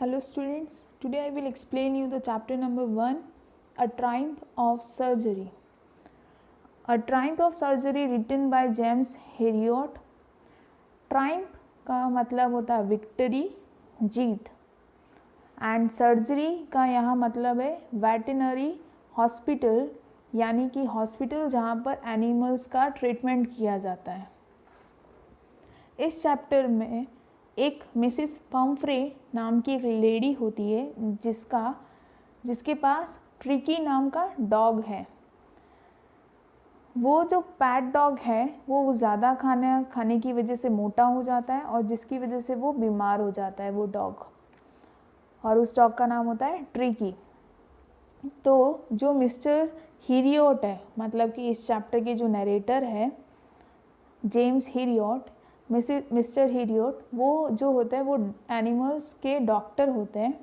Hello students, today I will explain you the chapter number 1, A Triumph of Surgery. A Triumph of Surgery written by James Herriot. Triumph का मतलब होता है victory, Jeet, and surgery का यहाँ मतलब है veterinary hospital, यानी कि हॉस्पिटल जहाँ पर एनिमल्स का ट्रीटमेंट किया जाता है। इस चैप्टर में एक मिसिस पम्फ्रे नाम की एक लेडी होती है जिसके पास ट्रिकी नाम का डॉग है। वो जो पैट डॉग है वो ज़्यादा खाने की वजह से मोटा हो जाता है और जिसकी वजह से वो बीमार हो जाता है वो डॉग, और उस डॉग का नाम होता है ट्रिकी। तो जो मिस्टर हिरियोट है, मतलब कि इस चैप्टर के जो नरेटर है जेम्स हिरियोट, मिस्टर हिरियोट, वो जो होता है वो एनिमल्स के डॉक्टर होते हैं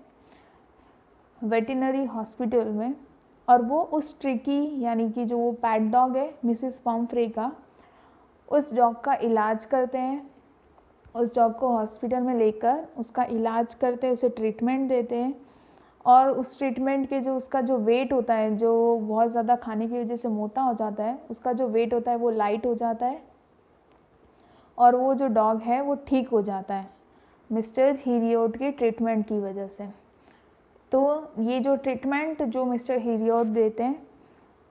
वेटरनरी हॉस्पिटल में, और वो उस ट्रिकी यानी कि जो वो पैट डॉग है मिसिस पम्फ्रे का, उस डॉग का इलाज करते हैं। उस डॉग को हॉस्पिटल में लेकर उसका इलाज करते हैं, उसे ट्रीटमेंट देते हैं, और उस ट्रीटमेंट के जो उसका जो वेट होता है, जो बहुत ज़्यादा खाने की वजह से मोटा हो जाता है, उसका जो वेट होता है वो लाइट हो जाता है और वो जो डॉग है वो ठीक हो जाता है मिस्टर हिरियोट के ट्रीटमेंट की वजह से। तो ये जो ट्रीटमेंट जो मिस्टर हिरियोट देते हैं,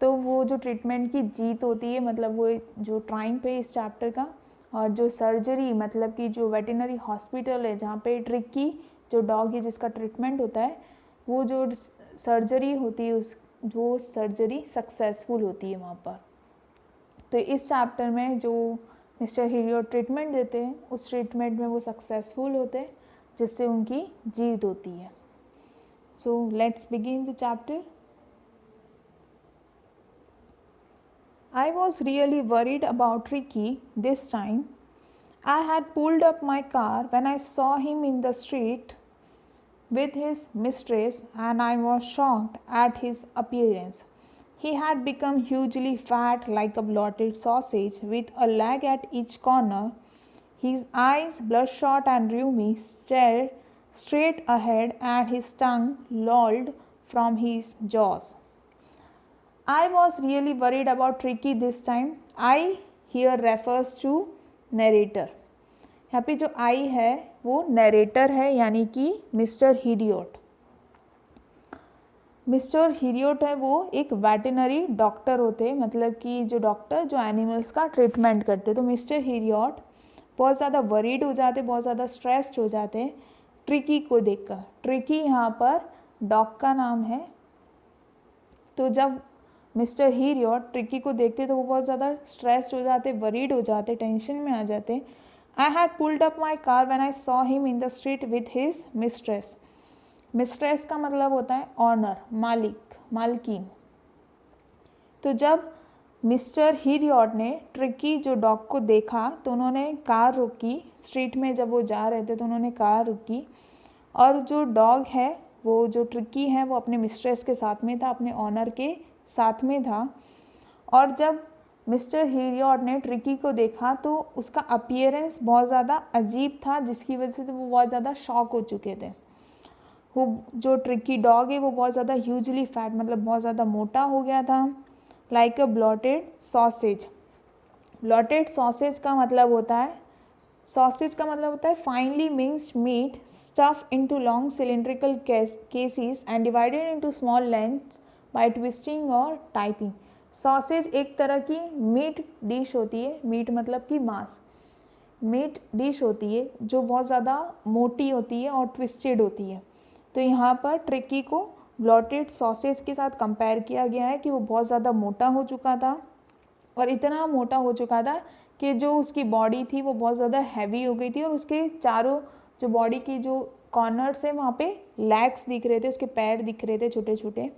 तो वो जो ट्रीटमेंट की जीत होती है, मतलब वो जो ट्राइम्फ है इस चैप्टर का। और जो सर्जरी मतलब कि जो वेटरनरी हॉस्पिटल है जहाँ पे ट्रिकी जो डॉग है जिसका ट्रीटमेंट होता है, वो जो सर्जरी होती है वो सर्जरी सक्सेसफुल होती है वहाँ पर। तो इस चैप्टर में जो मिस्टर हिरियोट ट्रीटमेंट देते हैं उस ट्रीटमेंट में वो सक्सेसफुल होते हैं जिससे उनकी जीत होती है। So let's begin the chapter. I was really worried about Ricky this time. I had pulled up my car when I saw him in the street with his mistress, and I was shocked at his appearance. He had become hugely fat, like a bloated sausage, with a leg at each corner. His eyes, bloodshot and rheumy, stared straight ahead, and his tongue lolled from his jaws. I was really worried about Tricky this time. I here refers to narrator. यहाँ पे जो आई है वो narrator है, यानी कि mister हिरियोट। Mister Herriot है वो एक वेटरनरी डॉक्टर होते हैं, मतलब कि जो डॉक्टर जो एनिमल्स का ट्रीटमेंट करते। तो मिस्टर हिरियोट बहुत ज़्यादा वरीड हो जाते, बहुत ज़्यादा स्ट्रेस्ड हो जाते हैं ट्रिकी को देखकर। ट्रिकी यहाँ पर डॉग का नाम है। तो जब मिस्टर हिरियोट ट्रिकी को देखते तो वो बहुत ज़्यादा स्ट्रेस्ड हो जाते, वरीड हो जाते, टेंशन में आ जाते। I had pulled up my car when I saw him in the street with his mistress. Mistress का मतलब होता है ऑनर, मालिक, मालकिन। तो जब मिस्टर हिरियोट ने ट्रिकी जो डॉग को देखा तो उन्होंने कार रोकी। स्ट्रीट में जब वो जा रहे थे तो उन्होंने कार रोकी, और जो डॉग है वो जो ट्रिकी है वो अपने मिस्ट्रेस के साथ में था, अपने ऑनर के साथ में था। और जब मिस्टर हिरियोट ने ट्रिकी को देखा तो उसका अपीयरेंस बहुत ज़्यादा अजीब था, जिसकी वजह से वो बहुत ज़्यादा शॉक हो चुके थे। वो जो ट्रिकी डॉग है वो बहुत ज़्यादा ह्यूजली फैट, मतलब बहुत ज़्यादा मोटा हो गया था, like a bloated sausage. Bloated sausage का मतलब होता है finally minced meat stuff into long cylindrical cases and divided into small lengths by twisting और टाइपिंग। सॉसेज एक तरह की मीट डिश होती है, मीट मतलब कि मांस, मीट डिश होती है जो बहुत ज़्यादा मोटी होती है और ट्विस्टेड होती है। तो यहाँ पर ट्रिकी को ब्लॉटेड सॉसेज के साथ कंपेयर किया गया है कि वो बहुत ज़्यादा मोटा हो चुका था, और इतना मोटा हो चुका था कि जो उसकी बॉडी थी वो बहुत ज़्यादा हैवी हो गई थी, और उसके चारों जो बॉडी की जो कॉर्नर्स है वहाँ पे लेग्स दिख रहे थे, उसके पैर दिख रहे थे छोटे छोटे।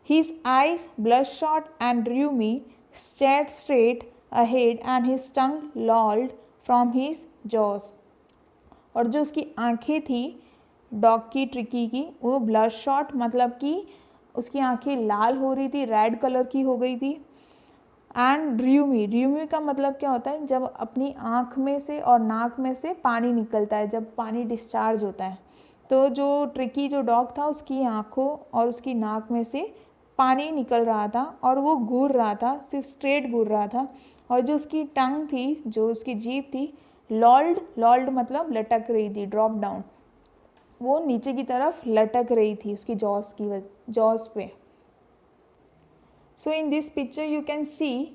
His eyes, bloodshot and rheumy, stared straight ahead, and his tongue lolled from his jaws. और जो उसकी आँखें थी डॉग की, ट्रिकी की, वो ब्लडशॉट मतलब कि उसकी आँखें लाल हो रही थी, रेड कलर की हो गई थी। एंड र्यूमी का मतलब क्या होता है, जब अपनी आँख में से और नाक में से पानी निकलता है, जब पानी डिस्चार्ज होता है तो जो ट्रिकी जो डॉग था उसकी आँखों और उसकी नाक में से पानी निकल रहा था और वो घूर रहा था, सिर्फ स्ट्रेट घूर रहा था। और जो उसकी टंग थी, जो उसकी जीभ थी, लॉल्ड, लॉल्ड मतलब लटक रही थी, ड्रॉप डाउन, वो नीचे की तरफ लटक रही थी उसकी जॉस की वजह, जॉस पे। So in this picture you can see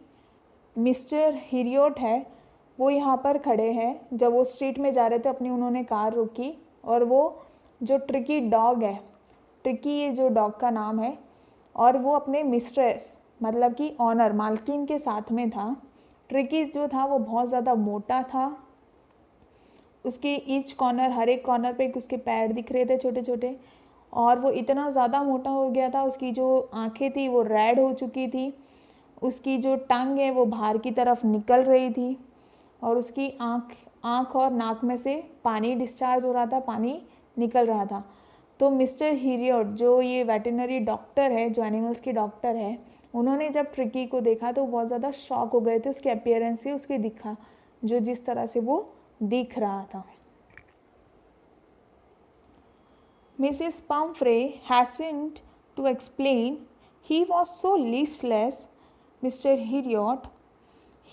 mister Herriot है वो यहाँ पर खड़े हैं। जब वो स्ट्रीट में जा रहे थे अपनी, उन्होंने कार रोकी और वो जो ट्रिकी डॉग है, ट्रिकी ये जो डॉग का नाम है, और वो अपने मिस्ट्रेस मतलब कि ऑनर, मालकिन के साथ में था। ट्रिकी जो था वो बहुत ज़्यादा मोटा था, उसके ईच कॉर्नर, हर एक कॉर्नर पे उसके पैर दिख रहे थे छोटे छोटे, और वो इतना ज़्यादा मोटा हो गया था, उसकी जो आंखें थी वो रेड हो चुकी थी, उसकी जो टंग है वो बाहर की तरफ निकल रही थी, और उसकी आँख और नाक में से पानी डिस्चार्ज हो रहा था, पानी निकल रहा था। तो मिस्टर हिरियोट जो ये वेटरनरी डॉक्टर है, जो एनिमल्स की डॉक्टर है, उन्होंने जब ट्रिकी को देखा तो बहुत ज़्यादा शॉक हो गए थे उसके अपीयरेंस से, उसके दिखा जो जिस तरह से वो दिख रहा था। Mrs Pomfrey hastened to explain, he was so listless, Mr. Heriot.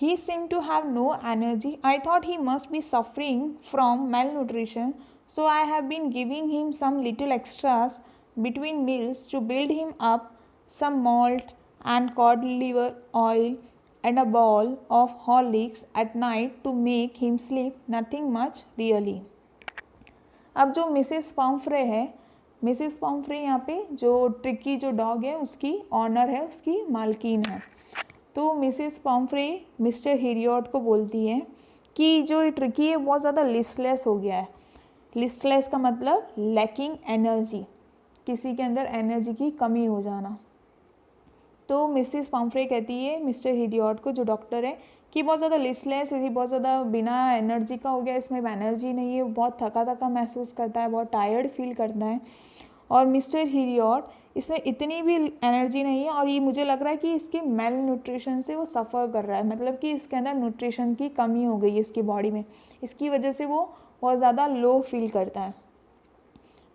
He seemed to have no energy. I thought he must be suffering from malnutrition, so I have been giving him some little extras between meals to build him up, some malt and cod liver oil and a bowl of Horlicks at night to make him sleep. Nothing much really. अब जो Mrs Pomfrey है, Mrs Pomfrey यहाँ पे जो tricky जो dog है उसकी honour है, उसकी मालकिन है। तो मिसेस पम्फ्रे मिस्टर हिरियोट को बोलती है कि जो ट्रिकी है बहुत ज़्यादा लिस्टलेस हो गया है। लिस्टलेस का मतलब लैकिंग एनर्जी, किसी के अंदर एनर्जी की कमी हो जाना। तो मिसेस पम्फ्रे कहती है मिस्टर हिरियोट को, जो डॉक्टर है, कि बहुत ज़्यादा लिस्टलेस है, बहुत ज़्यादा बिना एनर्जी का हो गया, इसमें एनर्जी नहीं है, बहुत थका थका महसूस करता है, बहुत टायर्ड फील करता है। और मिस्टर हिरियोट, इसमें इतनी भी एनर्जी नहीं है और ये मुझे लग रहा है कि इसके मेल न्यूट्रिशन से वो सफ़र कर रहा है, मतलब कि इसके अंदर न्यूट्रिशन की कमी हो गई है इसकी बॉडी में, इसकी वजह से वो बहुत ज़्यादा लो फील करता है।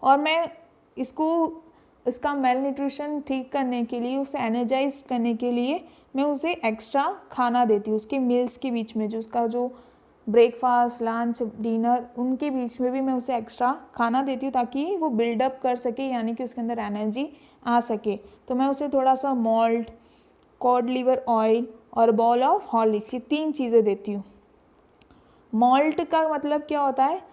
और मैं इसका मेल न्यूट्रिशन ठीक करने के लिए, उसे एनर्जाइज करने के लिए मैं उसे एक्स्ट्रा खाना देती हूँ उसके मील्स के बीच में, जो उसका जो ब्रेकफास्ट, लंच, डिनर, उनके बीच में भी मैं उसे एक्स्ट्रा खाना देती हूँ ताकि वो बिल्डअप कर सके, यानी कि उसके अंदर एनर्जी आ सके। तो मैं उसे थोड़ा सा मॉल्ट, कॉड लिवर ऑयल और बॉल ऑफ हॉर्लिक्स, ये 3 चीज़ें देती हूँ। मॉल्ट का मतलब क्या होता है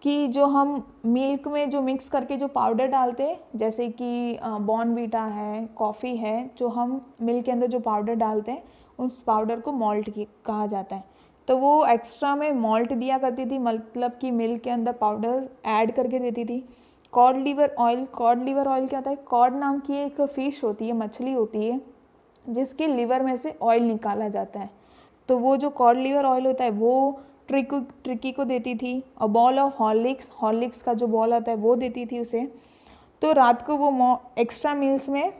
कि जो हम मिल्क में जो मिक्स करके जो पाउडर डालते हैं, जैसे कि बॉर्नवीटा है, कॉफ़ी है, जो हम मिल्क के अंदर जो पाउडर डालते हैं उस पाउडर को मॉल्ट कहा जाता है। तो वो एक्स्ट्रा में मॉल्ट दिया करती थी, मतलब कि मिल्क के अंदर पाउडर ऐड करके देती थी। Cod liver oil, cod liver oil क्या होता है? कॉड नाम की एक फ़िश होती है, मछली होती है, जिसके लिवर में से ऑयल निकाला जाता है। तो वो जो कॉड लिवर ऑयल होता है वो ट्रिकी को देती थी। और बॉल ऑफ हॉर्लिक्स, हॉर्लिक्स का जो बॉल आता है वो देती थी उसे। तो रात को वो एक्स्ट्रा मील्स में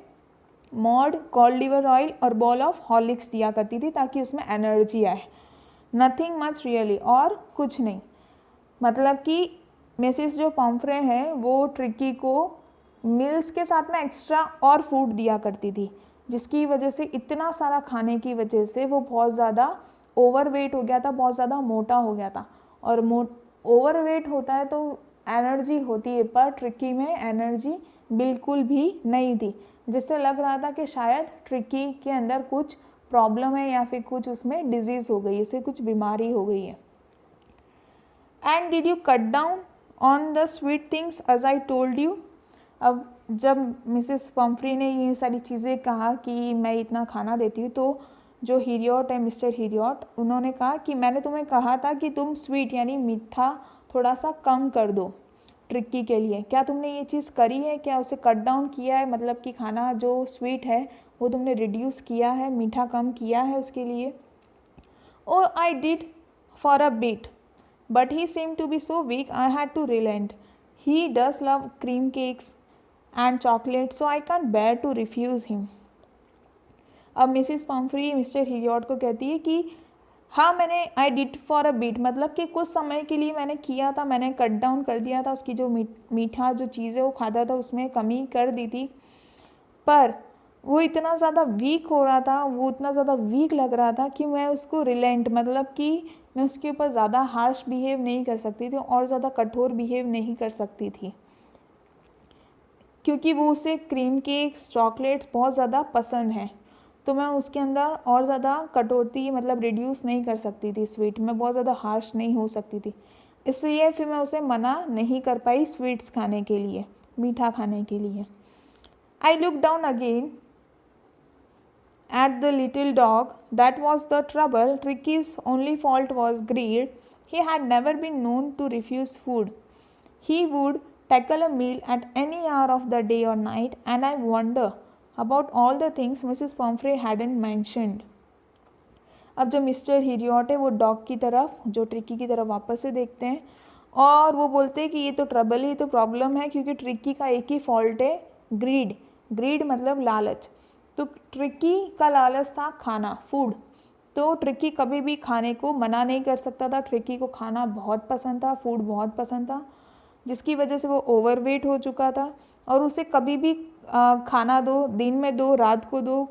मॉड, कॉड लिवर ऑयल और बॉल ऑफ हॉर्लिक्स दिया करती थी ताकि उसमें एनर्जी आए। नथिंग मच रियली, और कुछ नहीं। मतलब कि मिसेस जो पम्फ्रे है वो ट्रिकी को मील्स के साथ में एक्स्ट्रा और फूड दिया करती थी, जिसकी वजह से इतना सारा खाने की वजह से वो बहुत ज़्यादा ओवरवेट हो गया था, बहुत ज़्यादा मोटा हो गया था। और ओवरवेट होता है तो एनर्जी होती है, पर ट्रिकी में एनर्जी बिल्कुल भी नहीं थी, जिससे लग रहा था कि शायद ट्रिकी के अंदर कुछ प्रॉब्लम है या फिर कुछ उसमें डिजीज़ हो गई, उसे कुछ बीमारी हो गई है। And did you cut down on the sweet things as I told you? अब जब मिसेस पम्फ्री ने ये सारी चीज़ें कहा कि मैं इतना खाना देती हूँ, तो जो हिरियोट है, मिस्टर हिरियोट, उन्होंने कहा कि मैंने तुम्हें कहा था कि तुम स्वीट यानी मीठा थोड़ा सा कम कर दो ट्रिक्की के लिए। क्या तुमने ये चीज़ करी है? क्या उसे कट डाउन किया है? मतलब कि खाना जो स्वीट है वो तुमने रिड्यूस किया है, मीठा कम किया है उसके लिए? Oh, I did for a bit, but he seemed to be so weak I had to relent. He does love cream cakes and chocolate, so I can't bear to refuse him. अब Mrs Pumphrey Mr Herriot को कहती है कि हाँ मैंने I did for a bit मतलब कि कुछ समय के लिए मैंने किया था, मैंने कट डाउन कर दिया था, उसकी जो मीठा जो चीज़ें वो खाता था उसमें कमी कर दी थी, पर वो इतना ज़्यादा वीक हो रहा था, वो इतना ज़्यादा वीक लग रहा था कि मैं उसको रिलेंट मतलब कि मैं उसके ऊपर ज़्यादा हार्श बिहेव नहीं कर सकती थी और ज़्यादा कठोर बिहेव नहीं कर सकती थी, क्योंकि वो उसे क्रीम केक्स चॉकलेट्स बहुत ज़्यादा पसंद हैं। तो मैं उसके अंदर और ज़्यादा कटौती मतलब रिड्यूस नहीं कर सकती थी, स्वीट में बहुत ज़्यादा हार्श नहीं हो सकती थी, इसलिए फिर मैं उसे मना नहीं कर पाई स्वीट्स खाने के लिए, मीठा खाने के लिए। I look down again at the little dog. That was the trouble. Tricky's only fault was greed. He had never been known to refuse food. He would tackle a meal at any hour of the day or night, and I wonder about all the things Mrs. Pomfrey hadn't mentioned. अब जो mister हिरियट है वो dog की तरफ, जो tricky की तरफ वापस से देखते हैं और वो बोलते हैं कि ये तो ट्रबल ही तो प्रॉब्लम है, क्योंकि ट्रिकी का एक ही फॉल्ट है, ग्रीड। ग्रीड मतलब लालच। तो ट्रिकी का लालच था खाना, फूड। तो ट्रिकी कभी भी खाने को मना नहीं कर सकता था, ट्रिकी को खाना बहुत पसंद था, फूड बहुत पसंद था, जिसकी वजह से वो ओवरवेट हो चुका था और उसे कभी भी खाना दो, दिन में दो, रात को दो,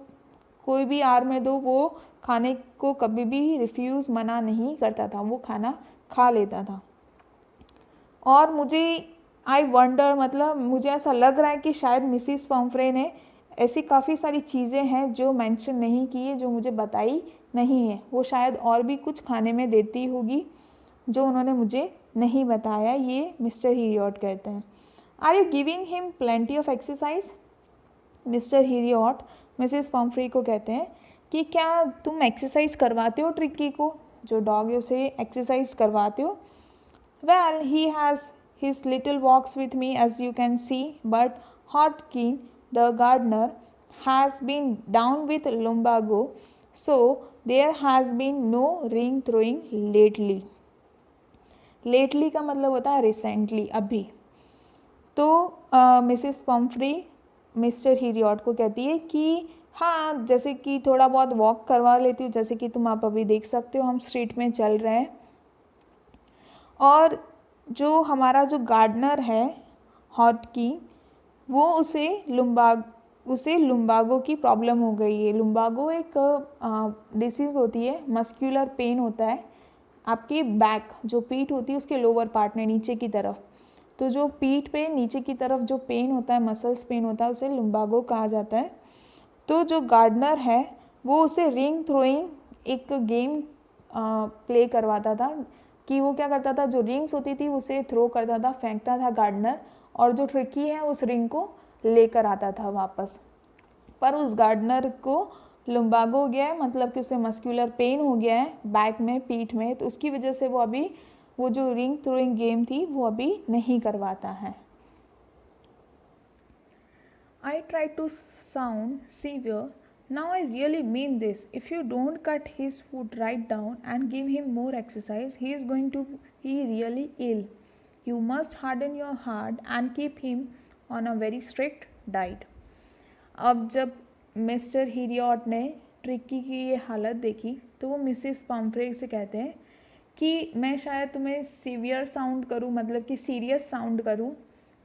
कोई भी आर में दो, वो खाने को कभी भी रिफ्यूज़ मना नहीं करता था, वो खाना खा लेता था। और मुझे आई वंडर मतलब मुझे ऐसा लग रहा है कि शायद मिसिस पम्फ्रे ने ऐसी काफ़ी सारी चीज़ें हैं जो मेंशन नहीं की है, जो मुझे बताई नहीं है, वो शायद और भी कुछ खाने में देती होगी जो उन्होंने मुझे नहीं बताया, ये मिस्टर हिरियट कहते हैं। Are you giving him plenty of exercise? Mister Herriot missus Pumphrey को कहते हैं कि क्या तुम एक्सरसाइज करवाते हो ट्रिकी को, जो डॉग है उसे एक्सरसाइज करवाते हो? Well, he has his little walks with me, as you can see, but Hodgkin, the gardener, has been down with lumbago, so there has been no ring throwing lately. Lately का मतलब होता है recently, अभी। तो Mrs Pomfrey mister हिरियट को कहती है कि हाँ, जैसे कि थोड़ा बहुत वॉक करवा लेती हूँ, जैसे कि तुम आप अभी देख सकते हो हम स्ट्रीट में चल रहे हैं। और जो हमारा जो गार्डनर है हॉटकी, वो उसे लुम्बागो की प्रॉब्लम हो गई है। लुम्बागो एक डिसीज़ होती है, मस्क्यूलर पेन होता है आपकी बैक, जो पीठ होती है उसके लोअर पार्ट में नीचे की तरफ। तो जो पीठ पे नीचे की तरफ जो पेन होता है, मसल्स पेन होता है, उसे लुम्बागो कहा जाता है। तो जो गार्डनर है वो उसे रिंग थ्रोइंग एक गेम प्ले करवाता था, कि वो क्या करता था, जो रिंग्स होती थी उसे थ्रो करता था, फेंकता था गार्डनर, और जो ट्रिकी है उस रिंग को लेकर आता था वापस। पर उस गार्डनर को लुम्बागो हो गया है, मतलब कि उसे मस्कुलर पेन हो गया है बैक में, पीठ में, तो उसकी वजह से वो अभी वो जो रिंग थ्रोइंग गेम थी वो अभी नहीं करवाता है। I try to sound severe. Now I really mean this. If you don't cut his food right down and give him more exercise, he is going to be really ill. You must harden your heart and keep him on a very strict diet. अब जब mister Herriot ने tricky की ये हालत देखी तो वो Mrs Pomfrey से कहते हैं कि मैं शायद तुम्हें सीवियर साउंड करूँ, मतलब कि सीरियस साउंड करूँ,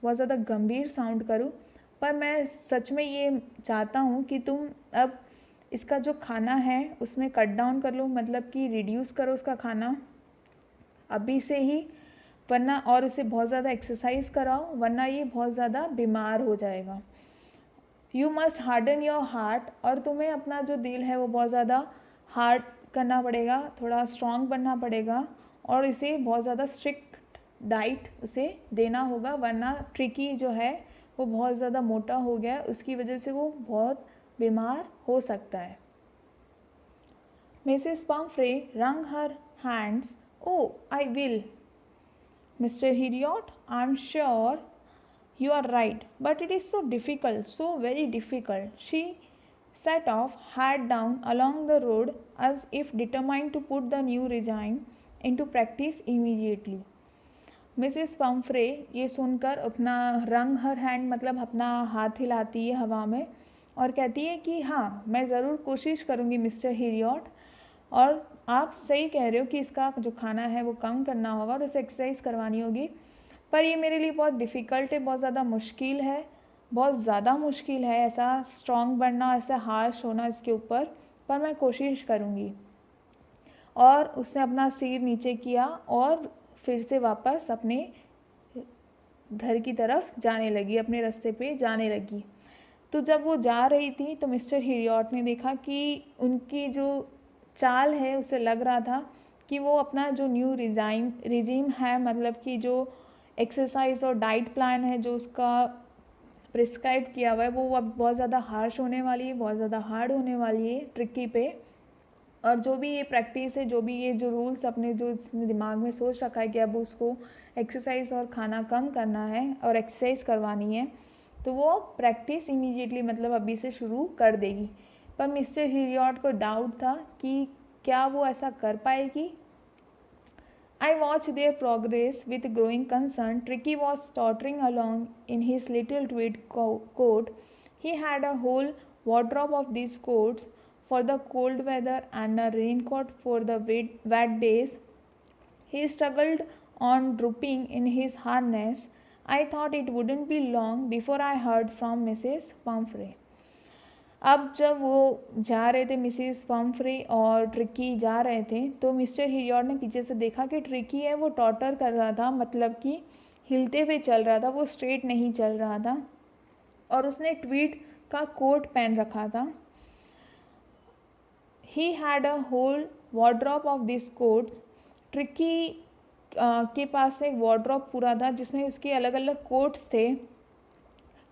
बहुत ज़्यादा गंभीर साउंड करूँ, पर मैं सच में ये चाहता हूँ कि तुम अब इसका जो खाना है उसमें कट डाउन कर लो, मतलब कि रिड्यूस करो उसका खाना अभी से ही, वरना और उसे बहुत ज़्यादा एक्सरसाइज कराओ, वरना ये बहुत ज़्यादा बीमार हो जाएगा। You must harden your heart, और तुम्हें अपना जो दिल है वो बहुत ज़्यादा हार्ड करना पड़ेगा, थोड़ा स्ट्रॉन्ग बनना पड़ेगा, और इसे बहुत ज़्यादा स्ट्रिक्ट डाइट उसे देना होगा, वरना ट्रिकी जो है वो बहुत ज़्यादा मोटा हो गया है, उसकी वजह से वो बहुत बीमार हो सकता है। Mrs Pomfrey wrung her hands. Oh, I will. Mr. Heriot, I am sure you are right, but it is so difficult, so very difficult. She set off, hat down, along the road as if determined to put the new regime into practice immediately. Mrs Pomfrey ये सुनकर अपना रंग her hand मतलब अपना हाथ हिलाती है हवा में और कहती है कि हाँ, मैं ज़रूर कोशिश करूँगी मिस्टर हिरियट, और आप सही कह रहे हो कि इसका जो खाना है वो कम करना होगा और इसे एक्सरसाइज करवानी होगी, पर ये मेरे लिए बहुत डिफ़िकल्ट है, बहुत ज़्यादा मुश्किल है, बहुत ज़्यादा मुश्किल है ऐसा स्ट्रॉन्ग बनना, ऐसा हार्श होना इसके ऊपर, पर मैं कोशिश करूँगी। और उसने अपना सिर नीचे किया और फिर से वापस अपने घर की तरफ जाने लगी, अपने रास्ते पे जाने लगी। तो जब वो जा रही थी तो मिस्टर हिरियॉट ने देखा कि उनकी जो चाल है उससे लग रहा था कि वो अपना जो न्यू रिजीम है, मतलब कि जो एक्सरसाइज और डाइट प्लान है जो उसका प्रिस्क्राइब किया हुआ है, वो अब बहुत ज़्यादा हार्श होने वाली है, बहुत ज़्यादा हार्ड होने वाली है ट्रिकी पे। और जो भी ये प्रैक्टिस है, जो भी ये जो रूल्स अपने जो दिमाग में सोच रखा है कि अब उसको एक्सरसाइज और खाना कम करना है और एक्सरसाइज करवानी है, तो वो प्रैक्टिस इमीडिएटली मतलब अभी से शुरू कर देगी। पर मिस्टर हिरियॉट को डाउट था कि क्या वो ऐसा कर पाएगी। I watched their progress with growing concern. Tricky was tottering along in his little tweed coat. He had a whole wardrobe of these coats for the cold weather and a raincoat for the wet days. He struggled on drooping in his harness. I thought it wouldn't be long before I heard from Mrs. Pumphrey. अब जब वो जा रहे थे, Mrs Pomfrey और tricky जा रहे थे, तो मिस्टर हिरियॉट ने पीछे से देखा कि ट्रिकी है वो टॉटर कर रहा था, मतलब कि हिलते हुए चल रहा था, वो स्ट्रेट नहीं चल रहा था और उसने ट्वीड का कोट पहन रखा था। He had a whole wardrobe of this coats. Tricki के पास एक वार्डरोब पूरा था जिसमें उसके अलग अलग कोट्स थे।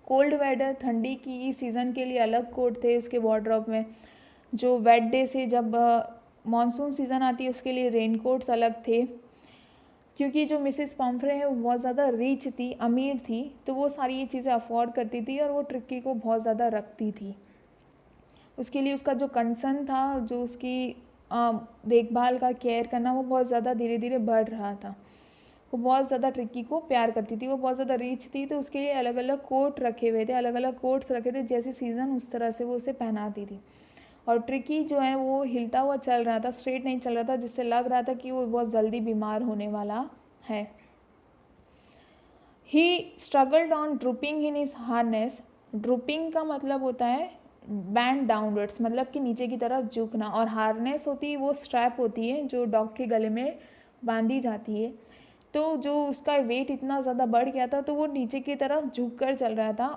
कोल्ड वेदर, ठंडी की सीज़न के लिए अलग कोट थे उसके वार्डरोब में। जो वेट डे से जब मानसून सीज़न आती है उसके लिए रेन कोट्स अलग थे। क्योंकि जो मिसेस पम्फ्रे है वो बहुत ज़्यादा रिच थी, अमीर थी, तो वो सारी ये चीज़ें अफोर्ड करती थी और वो ट्रिकी को बहुत ज़्यादा रखती थी। उसके लिए उसका जो कंसर्न था, जो उसकी देखभाल का केयर करना, वो बहुत ज़्यादा धीरे धीरे बढ़ रहा था। वो बहुत ज़्यादा ट्रिकी को प्यार करती थी, वो बहुत ज़्यादा रिच थी, तो उसके लिए अलग अलग कोट रखे हुए थे, अलग अलग कोट्स रखे थे, जैसे सीज़न उस तरह से वो उसे पहनाती थी। और ट्रिकी जो है वो हिलता हुआ चल रहा था, स्ट्रेट नहीं चल रहा था, जिससे लग रहा था कि वो बहुत जल्दी बीमार होने वाला है। He struggled on drooping in his harness. Drooping का मतलब होता है बैंड डाउनवर्ड्स, मतलब कि नीचे की तरफ झुकना, और हार्नेस होती है वो स्ट्रैप होती है जो डॉग के गले में बांधी जाती है। तो जो उसका वेट इतना ज़्यादा बढ़ गया था तो वो नीचे की तरफ झुक कर चल रहा था।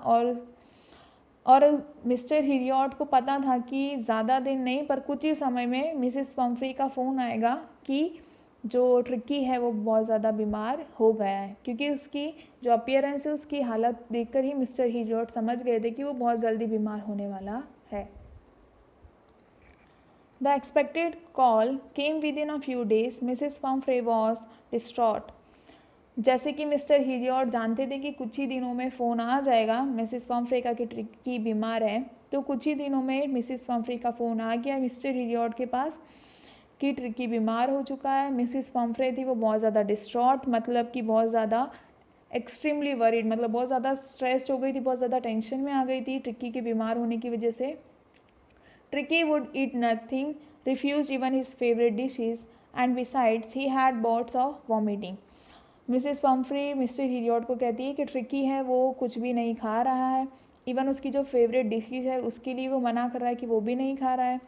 और मिस्टर हिरियॉट को पता था कि ज़्यादा दिन नहीं पर कुछ ही समय में मिसेस पम्फ्री का फ़ोन आएगा कि जो ट्रिकी है वो बहुत ज़्यादा बीमार हो गया है, क्योंकि उसकी जो अपीयरेंस है, उसकी हालत देखकर ही मिस्टर हिरियॉट समझ गए थे कि वो बहुत जल्दी बीमार होने वाला है। The expected call came within a few days. Mrs. Pumphrey was distraught. जैसे कि मिस्टर हिरियॉट जानते थे कि कुछ ही दिनों में फ़ोन आ जाएगा, मिसेस पम्फ्रे का कि ट्रिकी बीमार है, तो कुछ ही दिनों में मिसेस पम्फ्रे का फ़ोन आ गया मिस्टर हिरियॉट के पास कि ट्रिकी बीमार हो चुका है। मिसेस पम्फ्रे थी वो बहुत ज़्यादा डिस्ट्रॉट, मतलब कि बहुत ज़्यादा एक्सट्रीमली वरीड, मतलब बहुत ज़्यादा स्ट्रेस्ड हो गई थी, बहुत ज़्यादा टेंशन में आ गई थी ट्रिकी के बीमार होने की वजह से। Tricki would eat nothing, refuse even his favourite dishes, and besides he had bouts of vomiting. Missus Pumphrey mister Herriot को कहती है कि ट्रिकी है वो कुछ भी नहीं खा रहा है, इवन उसकी जो फेवरेट डिशेज है उसके लिए वो मना कर रहा है कि वो भी नहीं खा रहा है,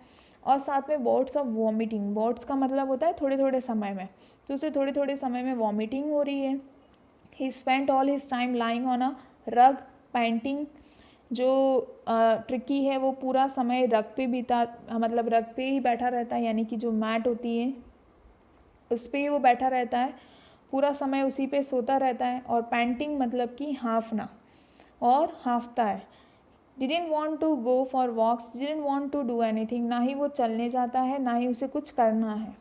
और साथ में बॉट्स ऑफ वॉमिटिंग, बॉट्स का मतलब होता है थोड़े थोड़े समय में, तो उसे थोड़े थोड़े समय में वॉमिटिंग हो रही है। ही spent all his time lying on a रग पेंटिंग। जो ट्रिकी है वो पूरा समय रग पे बीता, मतलब रग पे ही बैठा रहता है, यानी कि जो मैट होती है उस पर ही वो बैठा रहता है, पूरा समय उसी पे सोता रहता है। और पैंटिंग मतलब कि हाँफना, और हाँफता है। Didn't want to go for walks, didn't want to do anything, ना ही वो चलने जाता है ना ही उसे कुछ करना है।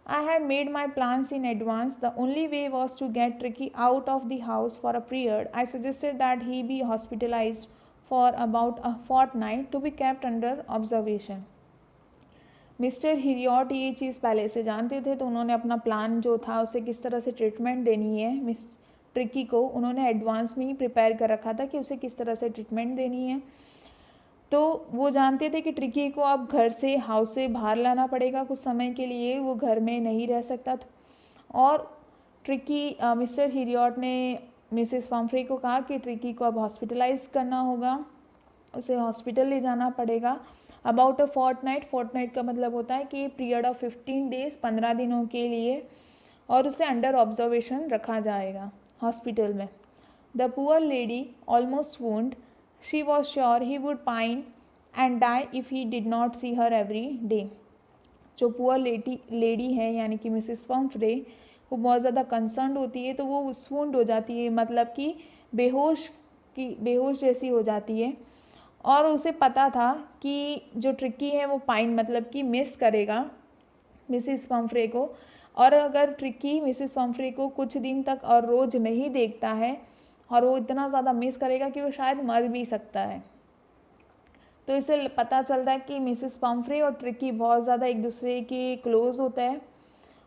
I had made my plans in advance. The only way was to get Tricky out of the house for a period. I suggested that he be hospitalized for about a fortnight to be kept under observation. Mister Herriot ये चीज़ पहले से जानते थे, तो उन्होंने अपना plan जो था उसे किस तरह से ट्रीटमेंट देनी है मिस ट्रिकी को, उन्होंने एडवांस में ही प्रिपेयर कर रखा था कि उसे किस तरह से ट्रीटमेंट देनी है। तो तो वो जानते थे कि ट्रिकी को अब घर से हाउस से बाहर लाना पड़ेगा कुछ समय के लिए, वो घर में नहीं रह सकता था। और ट्रिकी मिस्टर हिरियॉट ने मिसेस पम्फ्रे को कहा कि ट्रिकी को अब हॉस्पिटलाइज करना होगा, उसे हॉस्पिटल ले जाना पड़ेगा अबाउट अ फोर्टनाइट का मतलब होता है कि पीरियड ऑफ 15 डेज 15 दिनों के लिए, और उसे अंडर ऑब्जर्वेशन रखा जाएगा हॉस्पिटल में। The poor lady almost wound, she was sure he would pine and die if he did not see her every day. जो पुअर लेडी है यानी कि मिसेस पम्फ्रे, वो बहुत ज़्यादा कंसर्न होती है, तो वो स्वूंड हो जाती है, मतलब कि बेहोश जैसी हो जाती है। और उसे पता था कि जो ट्रिकी है वो पाइन मतलब कि मिस करेगा मिसेस पम्फ्रे को, और अगर ट्रिकी मिसेस पम्फ्रे को कुछ दिन तक और रोज़ नहीं देखता है और वो इतना ज़्यादा मिस करेगा कि वो शायद मर भी सकता है। तो इससे पता चलता है कि मिसेस पम्फ्रे और ट्रिकी बहुत ज़्यादा एक दूसरे के क्लोज़ होते हैं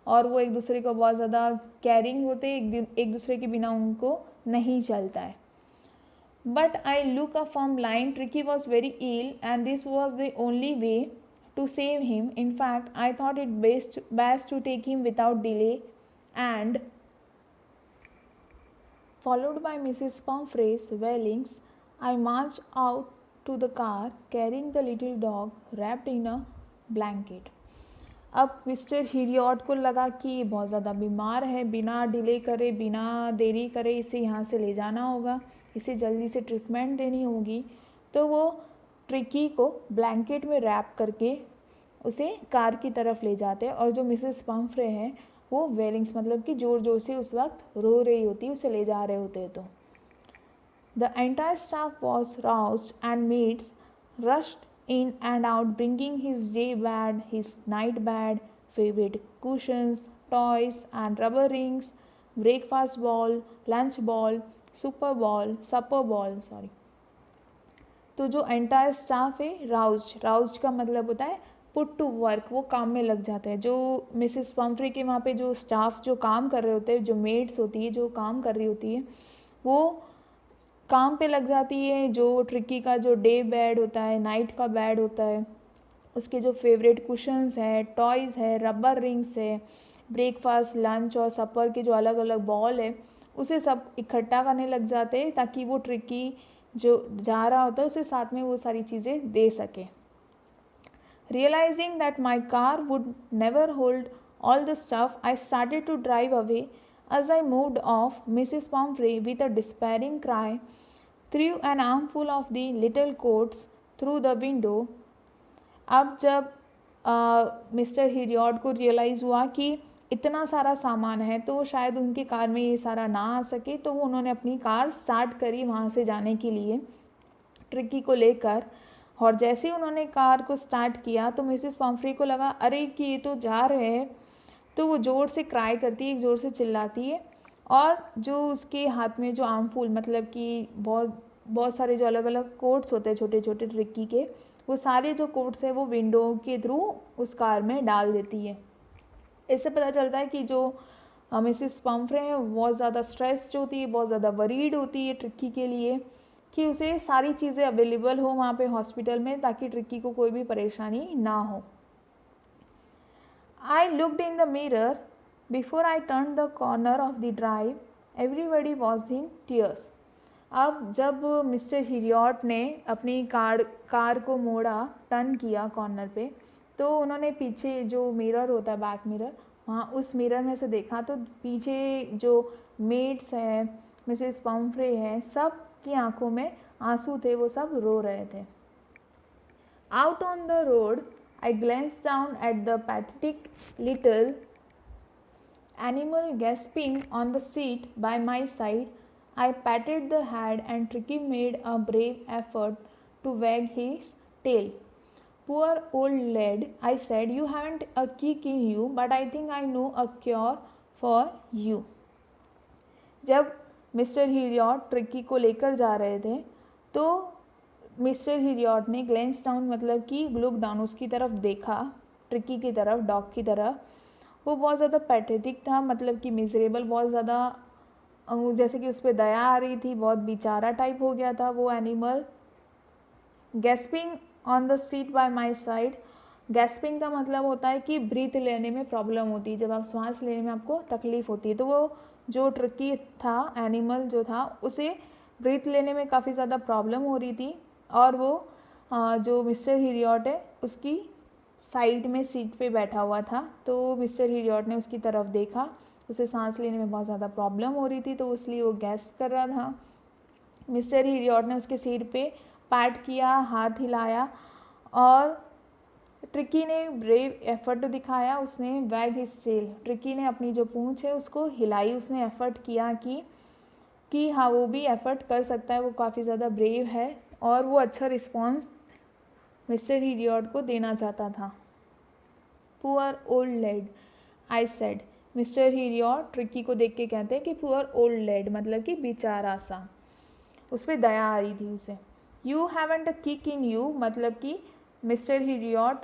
और वो एक दूसरे को बहुत ज़्यादा केयरिंग होते हैं, एक दूसरे के बिना उनको नहीं चलता है। But I look a firm line. Tricky was very ill, and this was the only way to save him. In fact, I thought it best to take him without delay, and followed by Mrs. Pumphrey's wailings, I marched out to the car carrying the little dog wrapped in a blanket. अब mister Herriot को लगा कि ये बहुत ज़्यादा बीमार है, बिना डिले करे बिना देरी करे इसे यहाँ से ले जाना होगा, इसे जल्दी से ट्रीटमेंट देनी होगी। तो वो ट्रिकी को ब्लैंकेट में रैप करके उसे कार की तरफ ले जाते हैं, और जो मिसेस पम्फ्रे हैं वो वेलिंग्स मतलब कि ज़ोर ज़ोर से उस वक्त रो रही होती, उसे ले जा रहे होते। तो the entire staff was roused and maids rushed in and out, bringing his day bed, his night bed, favorite cushions, toys and rubber rings, breakfast ball, lunch ball, supper ball, sorry। तो जो entire staff है राउज्ड का मतलब होता है put to work, वो काम में लग जाते हैं। जो मिसेस पम्फ्रे के वहाँ पे जो स्टाफ जो काम कर रहे होते हैं, जो मेड्स होती है जो काम कर रही होती है, वो काम पे लग जाती है। जो ट्रिकी का जो डे बेड होता है, नाइट का बेड होता है, उसके जो फेवरेट कुशन्स है, टॉयज़ है, रबर रिंग्स है, ब्रेकफास्ट लंच और सपर के जो अलग अलग बॉल है, उसे सब इकट्ठा करने लग जाते हैं ताकि वो ट्रिकी जो जा रहा होता है उसे साथ में वो सारी चीज़ें दे सके। Realising that my car would never hold all the stuff, I started to drive away. As I moved off, Mrs. Pumphrey, with a despairing cry, threw an armful of the little coats through the window. अब जब mister Herriot को realise हुआ कि इतना सारा सामान है तो शायद उनकी कार में ये सारा ना आ सके, तो वो उन्होंने अपनी कार स्टार्ट करी वहाँ से जाने के लिए ट्रिकी को लेकर। और जैसे ही उन्होंने कार को स्टार्ट किया तो मिसेस पम्फ्री को लगा अरे कि ये तो जा रहे हैं, तो वो ज़ोर से क्राई करती है, ज़ोर से चिल्लाती है, और जो उसके हाथ में जो आर्मफुल मतलब कि बहुत सारे जो अलग अलग कोट्स होते हैं छोटे छोटे ट्रिकी के, वो सारे जो कोट्स हैं वो विंडो के थ्रू उस कार में डाल देती है। इससे पता चलता है कि जो मिसेस पम्फ्रे हैं बहुत ज़्यादा स्ट्रेस्ड होती है, बहुत ज़्यादा वरीड होती है ट्रिकी के लिए कि उसे सारी चीज़ें अवेलेबल हो वहाँ पे हॉस्पिटल में ताकि ट्रिकी को कोई भी परेशानी ना हो। I looked in the mirror before I turned the corner of the drive. Everybody was in tears. अब जब मिस्टर हिरियॉट ने अपनी कार को मोड़ा, टर्न किया कॉर्नर पे, तो उन्होंने पीछे जो मिरर होता है बैक मिरर, वहाँ उस मिरर में से देखा तो पीछे जो मेड्स हैं, मिसेस पम्फ्रे हैं, सब की आंखों में आंसू थे, वो सब रो रहे थे। Out on the road I glanced down at the pathetic little animal gasping on the seat by my side. I patted the head and Tricky made a brave effort to wag his tail. Poor old lad, I said, you haven't a kick in you, but I think I know a cure for you. जब mister Herriot Tricki को लेकर जा रहे थे तो mister Herriot ने glens down मतलब कि लुक डाउन उसकी तरफ देखा, ट्रिकी की तरफ, डॉग की तरफ। वो बहुत ज़्यादा पैथेटिक था, मतलब कि मिजरेबल, बहुत ज़्यादा जैसे कि उस पर दया आ रही थी, बहुत बेचारा टाइप हो गया था वो animal. Gasping on the seat bye my side. Gasping का मतलब होता है कि ब्रीथ लेने में प्रॉब्लम होती है, जब आप सांस लेने में आपको तकलीफ़ होती है। तो वो जो ट्रिकी था एनिमल जो था, उसे ब्रीथ लेने में काफ़ी ज़्यादा प्रॉब्लम हो रही थी, और वो जो मिस्टर हिरियॉट है उसकी साइड में सीट पे बैठा हुआ था। तो मिस्टर हिरियॉट ने उसकी तरफ देखा, उसे सांस लेने में बहुत ज़्यादा प्रॉब्लम हो रही थी, तो इसलिए वो गैस्प कर रहा था। मिस्टर हिरियॉट ने उसके सिर पे पैट किया, हाथ हिलाया, और ट्रिकी ने ब्रेव एफर्ट दिखाया, उसने वैग हिज टेल। ट्रिकी ने अपनी जो पूंछ है उसको हिलाई, उसने एफर्ट किया कि हाँ वो भी एफर्ट कर सकता है, वो काफ़ी ज़्यादा ब्रेव है, और वो अच्छा रिस्पॉन्स मिस्टर हिरियॉट को देना चाहता था। Poor old lad, I said. Mister Herriot Tricki को देख के कहते हैं कि पुअर ओल्ड लेड, मतलब कि बेचारा सा, उस पर दया आ रही थी उसे। You haven't a kick in you, मतलब कि मिस्टर हिरियॉट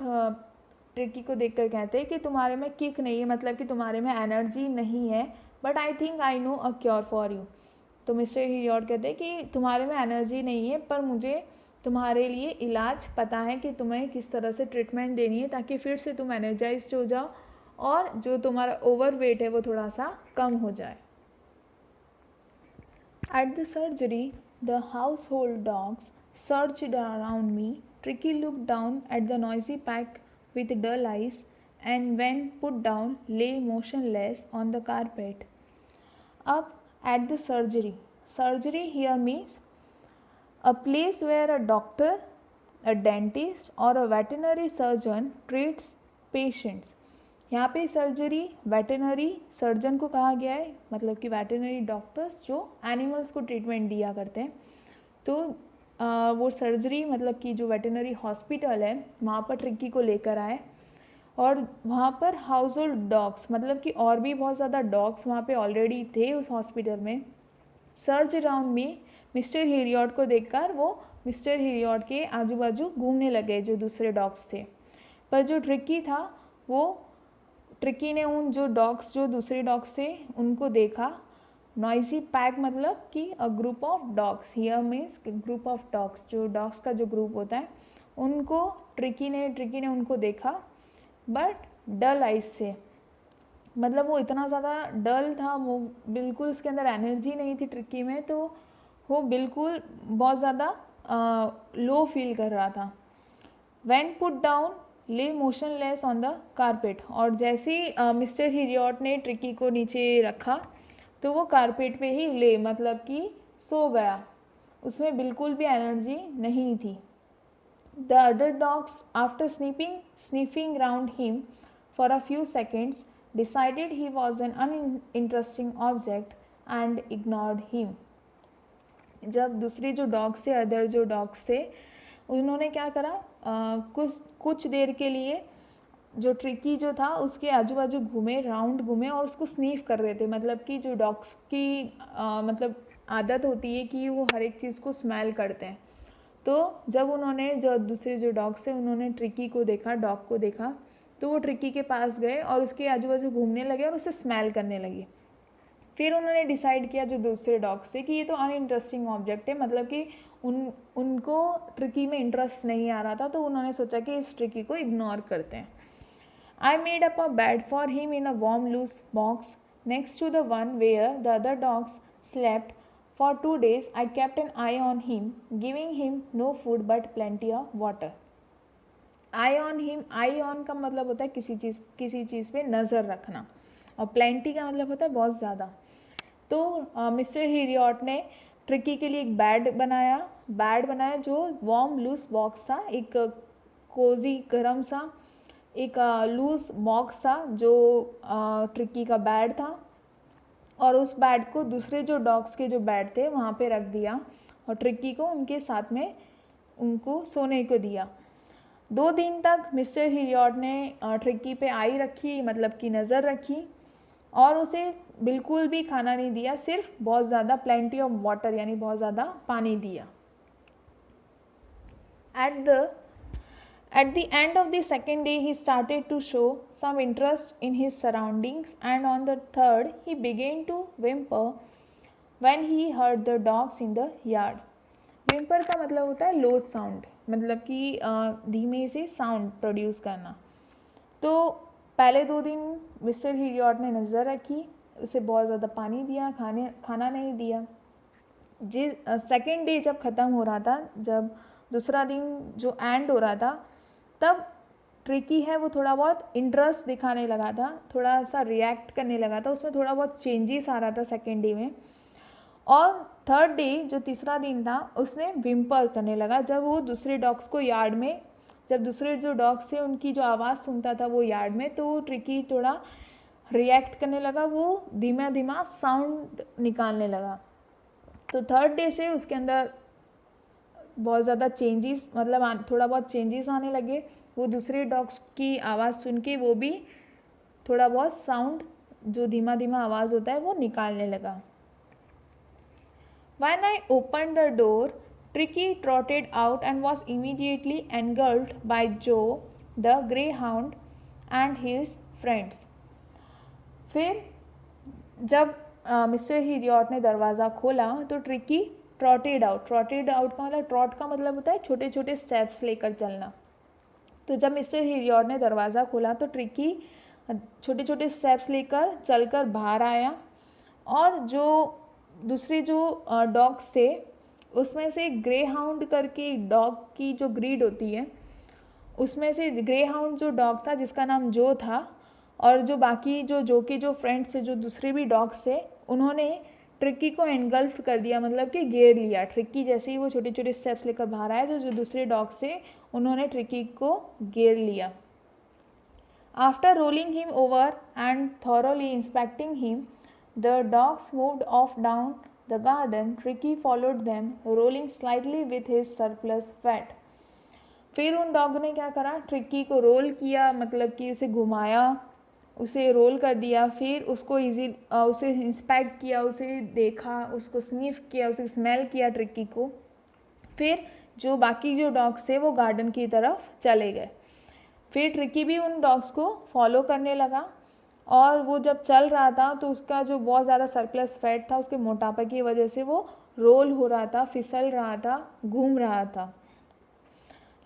ट्रिकी को देखकर कहते हैं कि तुम्हारे में किक नहीं है, मतलब कि तुम्हारे में एनर्जी नहीं है, but I think I know a cure for you. तो मिस्टर हिरियॉट कहते हैं कि तुम्हारे में एनर्जी नहीं है, पर मुझे तुम्हारे लिए इलाज पता है कि तुम्हें किस तरह से ट्रीटमेंट देनी है ताकि फिर से तुम एनर्जाइज्ड हो जाओ और जो तुम्हारा ओवर वेट है वो थोड़ा सा कम हो जाए। At the surgery, the household dogs surged around me. Tricky looked down at the noisy pack with dull eyes and, when put down, lay motionless on the carpet. Up at the surgery. Surgery here means a place where a doctor, a dentist, or a veterinary surgeon treats patients. यहाँ पे surgery veterinary surgeon को कहा गया है, मतलब कि veterinary doctors जो animals को ट्रीटमेंट दिया करते हैं। तो वो सर्जरी मतलब कि जो वेटरनरी हॉस्पिटल है वहाँ पर ट्रिकी को लेकर आए, और वहाँ पर हाउस होल्ड डॉग्स मतलब कि और भी बहुत ज़्यादा डॉग्स वहाँ पे ऑलरेडी थे उस हॉस्पिटल में। सर्च अराउंड में मिस्टर हिरियॉट को देखकर वो मिस्टर हिरियॉट के आजू बाजू घूमने लगे जो दूसरे डॉग्स थे। पर जो ट्रिकी था वो ट्रिकी ने उन जो डॉग्स जो दूसरे डॉग्स थे उनको देखा। नॉइसी पैक मतलब कि a group of dogs, here means group of dogs, जो डॉग्स का जो ग्रुप होता है उनको ट्रिकी ने उनको देखा, बट डल आइज से, मतलब वो इतना ज़्यादा डल था, वो बिल्कुल उसके अंदर एनर्जी नहीं थी ट्रिकी में, तो वो बिल्कुल बहुत ज़्यादा लो फील कर रहा था। When put down, lay motionless on the carpet, और जैसे ही मिस्टर हिरियॉट ने ट्रिकी को नीचे रखा तो वो कारपेट पे ही ले मतलब कि सो गया, उसमें बिल्कुल भी एनर्जी नहीं थी। The other dogs, after sniffing round him for a few seconds, decided he was an uninteresting object and ignored him. जब दूसरे जो डॉग्स थे, अदर जो डॉग्स थे, उन्होंने क्या करा, कुछ देर के लिए जो ट्रिकी जो था उसके आजू बाजू घूमे, राउंड घूमे और उसको स्नीफ कर रहे थे। मतलब कि जो डॉग्स की मतलब आदत होती है कि वो हर एक चीज़ को स्मेल करते हैं। तो जब उन्होंने जो दूसरे जो डॉग्स थे उन्होंने ट्रिकी को देखा, डॉग को देखा, तो वो ट्रिकी के पास गए और उसके आजू बाजू घूमने लगे और उसे स्मेल करने लगे। फिर उन्होंने डिसाइड किया जो दूसरे डॉग्स से कि ये तो अनइंटरेस्टिंग ऑब्जेक्ट है, मतलब कि उनको ट्रिकी में इंटरेस्ट नहीं आ रहा था, तो उन्होंने सोचा कि इस ट्रिकी को इग्नोर करते हैं। I made up a bed for him in a warm loose box next to the one where the other dogs slept. For 2 days I kept an eye on him, giving him no food but plenty of water. Eye on him, eye on का मतलब होता है किसी चीज़ पे नज़र रखना, और plenty का मतलब होता है बहुत ज़्यादा। तो मिस्टर हिरियॉट ने ट्रिकी के लिए एक बेड बनाया जो वार्म लूज बॉक्स था, एक कोजी गर्म सा एक लूज बॉक्स था जो ट्रिकी का बेड था, और उस बेड को दूसरे जो डॉग्स के जो बेड थे वहाँ पे रख दिया और ट्रिकी को उनके साथ में उनको सोने को दिया। 2 दिन तक मिस्टर हिरियॉट ने ट्रिकी पे आई रखी, मतलब कि नज़र रखी, और उसे बिल्कुल भी खाना नहीं दिया, सिर्फ बहुत ज़्यादा प्लेंटी ऑफ वाटर यानी बहुत ज़्यादा पानी दिया। At the end of the second day, he started to show some interest in his surroundings, and on the third, he began to whimper when he heard the dogs in the yard. Whimper का मतलब होता है low sound, मतलब कि धीमे से sound produce करना। तो पहले 2 दिन मिस्टर हीरियॉट ने नज़र रखी, उसे बहुत ज़्यादा पानी दिया, खाना नहीं दिया। सेकेंड डे जब ख़त्म हो रहा था, जब दूसरा दिन जो एंड हो रहा था, तब ट्रिकी है वो थोड़ा बहुत इंटरेस्ट दिखाने लगा था, थोड़ा सा रिएक्ट करने लगा था, उसमें थोड़ा बहुत चेंजेस आ रहा था सेकेंड डे में। और थर्ड डे जो तीसरा दिन था, उसने विम्पर करने लगा जब वो दूसरे डॉग्स को यार्ड में, जब दूसरे जो डॉग्स थे उनकी जो आवाज़ सुनता था वो यार्ड में, तो ट्रिकी थोड़ा रिएक्ट करने लगा, वो धीमा धीमा साउंड निकालने लगा। तो थर्ड डे से उसके अंदर बहुत ज़्यादा चेंजेस, मतलब थोड़ा बहुत चेंजेस आने लगे। वो दूसरे डॉग्स की आवाज़ सुन के वो भी थोड़ा बहुत साउंड, जो धीमा धीमा आवाज़ होता है, वो निकालने लगा। When I opened the door, Tricky trotted out and was immediately engulfed by Joe, the greyhound, and his friends. फिर जब मिस्टर हीरियॉट ने दरवाज़ा खोला तो ट्रिकी ट्रॉटेड आउट का मतलब, ट्रॉट का मतलब होता है छोटे छोटे स्टेप्स लेकर चलना। तो जब मिस्टर हीरियॉट ने दरवाज़ा खोला तो ट्रिकी छोटे छोटे स्टेप्स लेकर चलकर बाहर आया, और जो दूसरे जो डॉग्स थे उसमें से ग्रे हाउंड करके डॉग की जो ब्रीड होती है, उसमें से ग्रे हाउंड जो डॉग था जिसका नाम जो था, और जो बाकी जो के जो फ्रेंड्स थे, जो दूसरे भी डॉग्स थे, उन्होंने ट्रिक्की को एनगल्फ कर दिया, मतलब कि घेर लिया। ट्रिक्की जैसे ही वो छोटे छोटे स्टेप्स लेकर बाहर आया तो जो दूसरे डॉग्स थे उन्होंने ट्रिक्की को घेर लिया। After rolling him over and thoroughly inspecting him, the dogs moved off down the garden. Tricky followed them, rolling slightly with his surplus fat. फिर उन डॉग ने क्या करा, ट्रिक्की को रोल किया, मतलब कि उसे घुमाया, उसे रोल कर दिया, फिर उसको उसे इंस्पेक्ट किया, उसे देखा, उसको स्निफ किया, उसे स्मेल किया ट्रिक्की को। फिर जो बाकी जो डॉग्स थे वो गार्डन की तरफ चले गए। फिर ट्रिक्की भी उन डॉग्स को फॉलो करने लगा, और वो जब चल रहा था तो उसका जो बहुत ज़्यादा सरप्लस फैट था, उसके मोटापे की वजह से वो रोल हो रहा था, फिसल रहा था, घूम रहा था।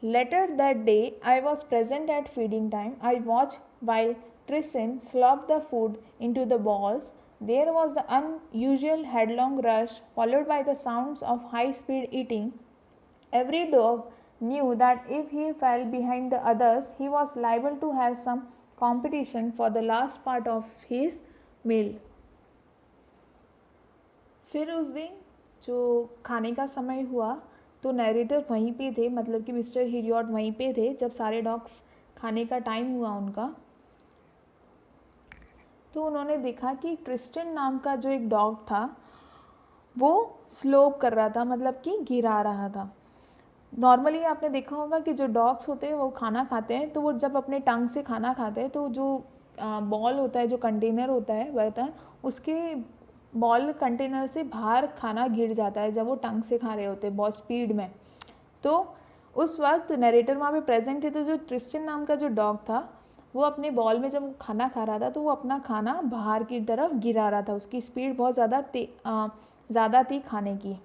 Later that day I was present at feeding time. I watch while Tristan slopped the food into the balls. There was the unusual headlong rush, followed by the sounds of high-speed eating. Every dog knew that if he fell behind the others, he was liable to have some competition for the last part of his meal. फिर उस दिन जो खाने का समय हुआ तो narrator वहीं पे थे, मतलब कि मिस्टर हीरियॉट वहीं पे थे जब सारे डॉग्स खाने का टाइम हुआ उनका। तो उन्होंने देखा कि ट्रिस्टन नाम का जो एक डॉग था वो स्लोप कर रहा था, मतलब कि गिरा रहा था। नॉर्मली आपने देखा होगा कि जो डॉग्स होते हैं वो खाना खाते हैं, तो वो जब अपने टंग से खाना खाते हैं तो जो बॉल होता है, जो कंटेनर होता है बर्तन, उसके बॉल कंटेनर से बाहर खाना गिर जाता है जब वो टंग से खा रहे होते हैं बहुत स्पीड में। तो उस वक्त नरेटर वहाँ पे प्रेजेंट थे, तो जो ट्रिस्टन नाम का जो डॉग था वो अपने बॉल में जब खाना खा रहा था तो वो अपना खाना बाहर की तरफ गिरा रहा था। उसकी स्पीड बहुत ज़्यादा थी खाने की।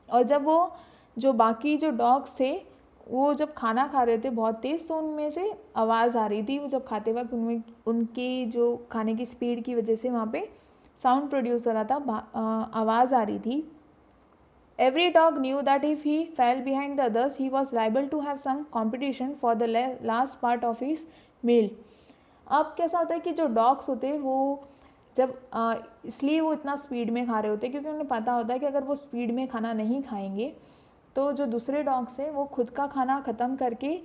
और जब वो जो बाकी जो डॉग्स थे वो जब खाना खा रहे थे बहुत तेज़, तो उनमें से आवाज़ आ रही थी। वो जब खाते वक्त उनमें उनकी जो खाने की स्पीड की वजह से वहाँ पे साउंड प्रोड्यूस हो रहा था, आवाज़ आ रही थी। Every dog knew that if he fell behind the others, he was liable to have some competition for the last part of his meal. अब कैसा होता है कि जो डॉग्स होते हैं वो जब इसलिए वो इतना स्पीड में खा रहे होते हैं क्योंकि उन्हें पता होता है कि अगर वो स्पीड में खाना नहीं खाएंगे तो जो दूसरे डॉग्स हैं वो खुद का खाना ख़त्म करके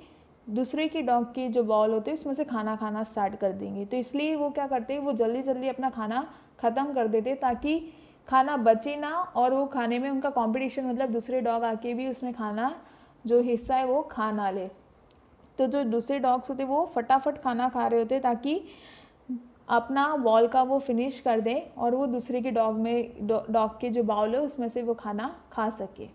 दूसरे की डॉग के जो बॉल होते हैं उसमें से खाना खाना स्टार्ट कर देंगे। तो इसलिए वो क्या करते हैं, वो जल्दी जल्दी अपना खाना ख़त्म कर देते ताकि खाना बचे ना, और वो खाने में उनका कंपटीशन, मतलब दूसरे डॉग आके भी उसमें खाना जो हिस्सा है वो खा ना ले। तो जो दूसरे डॉग्स होते वो फटाफट खाना खा रहे होते ताकि अपना बॉल का वो फिनिश कर दें और वो दूसरे के डॉग के जो बाउल है उसमें से वो खाना खा सके।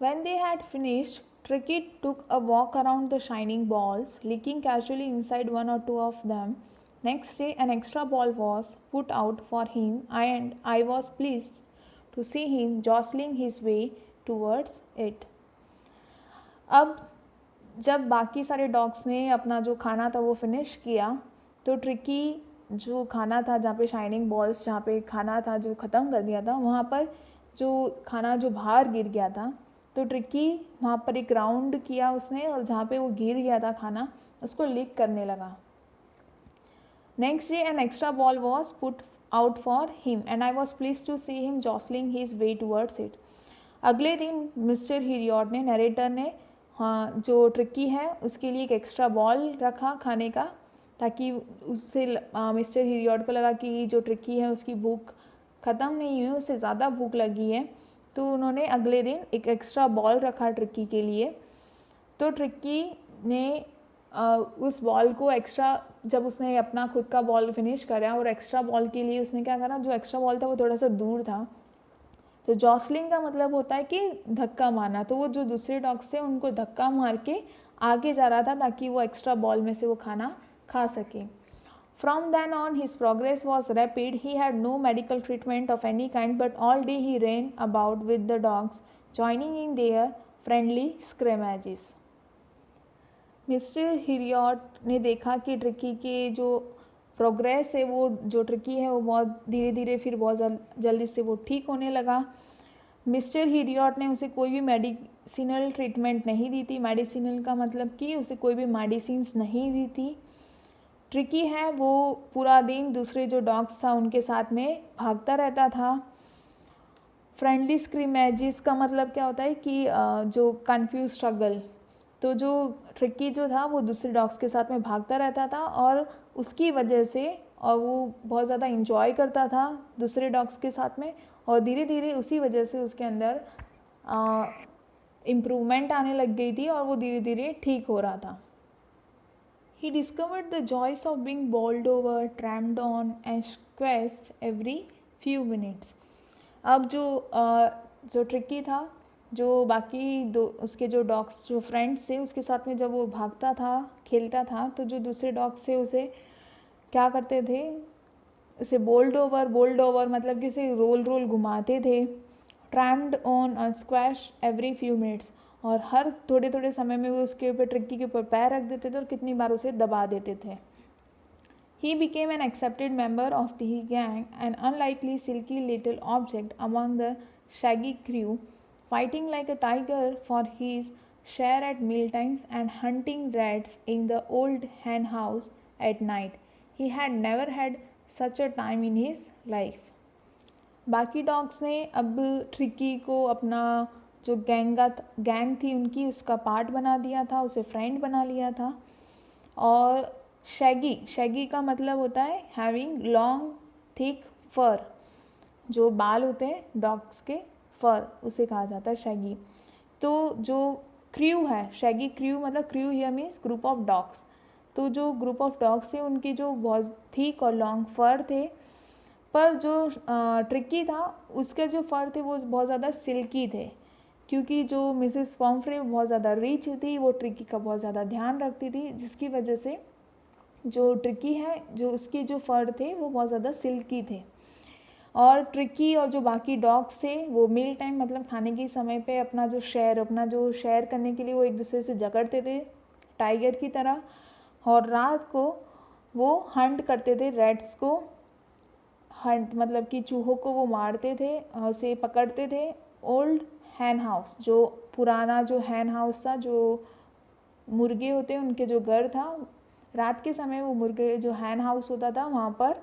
When they had finished, Tricky took a walk around the shining balls, licking casually inside one or two of them. Next day, an extra ball was put out for him, and I was pleased to see him jostling his way towards it. अब जब बाकी सारे dogs ने अपना जो खाना था वो फिनिश किया, तो ट्रिकी जो खाना था, जहाँ पे शाइनिंग बॉल्स, जहाँ पे खाना था जो ख़त्म कर दिया था, वहाँ पर जो खाना जो बाहर गिर गया था, तो ट्रिकी वहाँ पर एक राउंड किया उसने, और जहाँ पे वो गिर गया था खाना, उसको लिक करने लगा। Next day an extra bowl was put out for him and I was pleased to see him jostling his way towards it. अगले दिन मिस्टर हिरियॉट ने, नरेटर ने, हाँ, जो ट्रिकी है उसके लिए एक एक्स्ट्रा बॉल रखा खाने का, ताकि उससे मिस्टर हिरियॉट को लगा कि जो ट्रिकी है उसकी भूख ख़त्म नहीं हुई, उससे ज़्यादा भूख लगी है, तो उन्होंने अगले दिन एक एक्स्ट्रा बॉल रखा ट्रिकी के लिए। तो ट्रिकी ने उस बॉल को एक्स्ट्रा, जब उसने अपना खुद का बॉल फिनिश करा और एक्स्ट्रा बॉल के लिए उसने क्या करा, जो एक्स्ट्रा बॉल था वो थोड़ा सा दूर था, तो जॉसलिंग का मतलब होता है कि धक्का मारना, तो वो जो दूसरे डॉग्स थे उनको धक्का मार के आगे जा रहा था ताकि वो एक्स्ट्रा बॉल में से वो खाना खा सके। From then on his progress was rapid, he had no medical treatment of any kind, but all day he ran about with the dogs, joining in their friendly scrimmages. Mister Herriot ने देखा कि tricky के जो progress है, वो जो tricky है वो बहुत धीरे धीरे, फिर बहुत जल्दी से वो ठीक होने लगा। मिस्टर हिरियॉट ने उसे कोई भी मेडिसिनल ट्रीटमेंट नहीं दी थी। मेडिसिनल का मतलब कि उसे कोई भी मेडिसिन्स नहीं दी थी। ट्रिकी है वो पूरा दिन दूसरे जो डॉग्स था उनके साथ में भागता रहता था। फ्रेंडली स्क्रीमेजेस का मतलब क्या होता है कि जो कन्फ्यूज स्ट्रगल, तो जो ट्रिकी जो था वो दूसरे डॉग्स के साथ में भागता रहता था, और उसकी वजह से, और वो बहुत ज़्यादा इंजॉय करता था दूसरे डॉग्स के साथ में, और धीरे धीरे उसी वजह से उसके अंदर इम्प्रूवमेंट आने लग गई थी और वो धीरे धीरे ठीक हो रहा था। He discovered the joys of being bowled over, tramped on and squashed every few minutes. अब जो ट्रिकी था, जो बाकी दो उसके जो डॉग्स, जो फ्रेंड्स थे, उसके साथ में जब वो भागता था, खेलता था, तो जो दूसरे डॉग्स थे उसे क्या करते थे, उसे बोल्ड ओवर मतलब कि उसे रोल रोल घुमाते थे। ट्रैम्ड ऑन और स्क्वैश एवरी फ्यू मिनट्स, और हर थोड़े थोड़े समय में वो उसके ऊपर, ट्रिकी के ऊपर पैर रख देते थे और कितनी बार उसे दबा देते थे। He became an accepted member of the gang, an unlikely silky little object among the shaggy crew, fighting like a tiger for his share at mealtimes and hunting rats in the old hen house at night. He had never had such a time in his life. बाकी dogs ने अब tricky को अपना जो gang थी उनकी, उसका part बना दिया था, उसे फ्रेंड बना लिया था। और शैगी का मतलब होता है हैविंग लॉन्ग थिक फर, जो बाल होते हैं डॉग्स के, फर, उसे कहा जाता है शैगी। तो जो क्रू है, शैगी क्रू मतलब, crew here means group of dogs, तो जो ग्रुप ऑफ डॉग्स थे उनकी जो बहुत थिक और लॉन्ग फर थे, पर जो ट्रिकी था उसके जो फर थे वो बहुत ज़्यादा सिल्की थे, क्योंकि जो मिसेस पॉम्फ्रे बहुत ज़्यादा रिच थी, वो ट्रिकी का बहुत ज़्यादा ध्यान रखती थी, जिसकी वजह से जो ट्रिकी है, जो उसके जो फर थे वो बहुत ज़्यादा सिल्की थे। और ट्रिकी और जो बाकी डॉग्स थे वो मील टाइम मतलब खाने के समय पे अपना जो शेयर करने के लिए वो एक दूसरे से झगड़ते थे टाइगर की तरह, और रात को वो हंट करते थे रैट्स को, हंट मतलब कि चूहों को वो मारते थे, उसे पकड़ते थे। ओल्ड हैन हाउस, जो पुराना जो हैन हाउस था, जो मुर्गे होते हैं उनके जो घर था, रात के समय वो मुर्गे जो हैन हाउस होता था वहाँ पर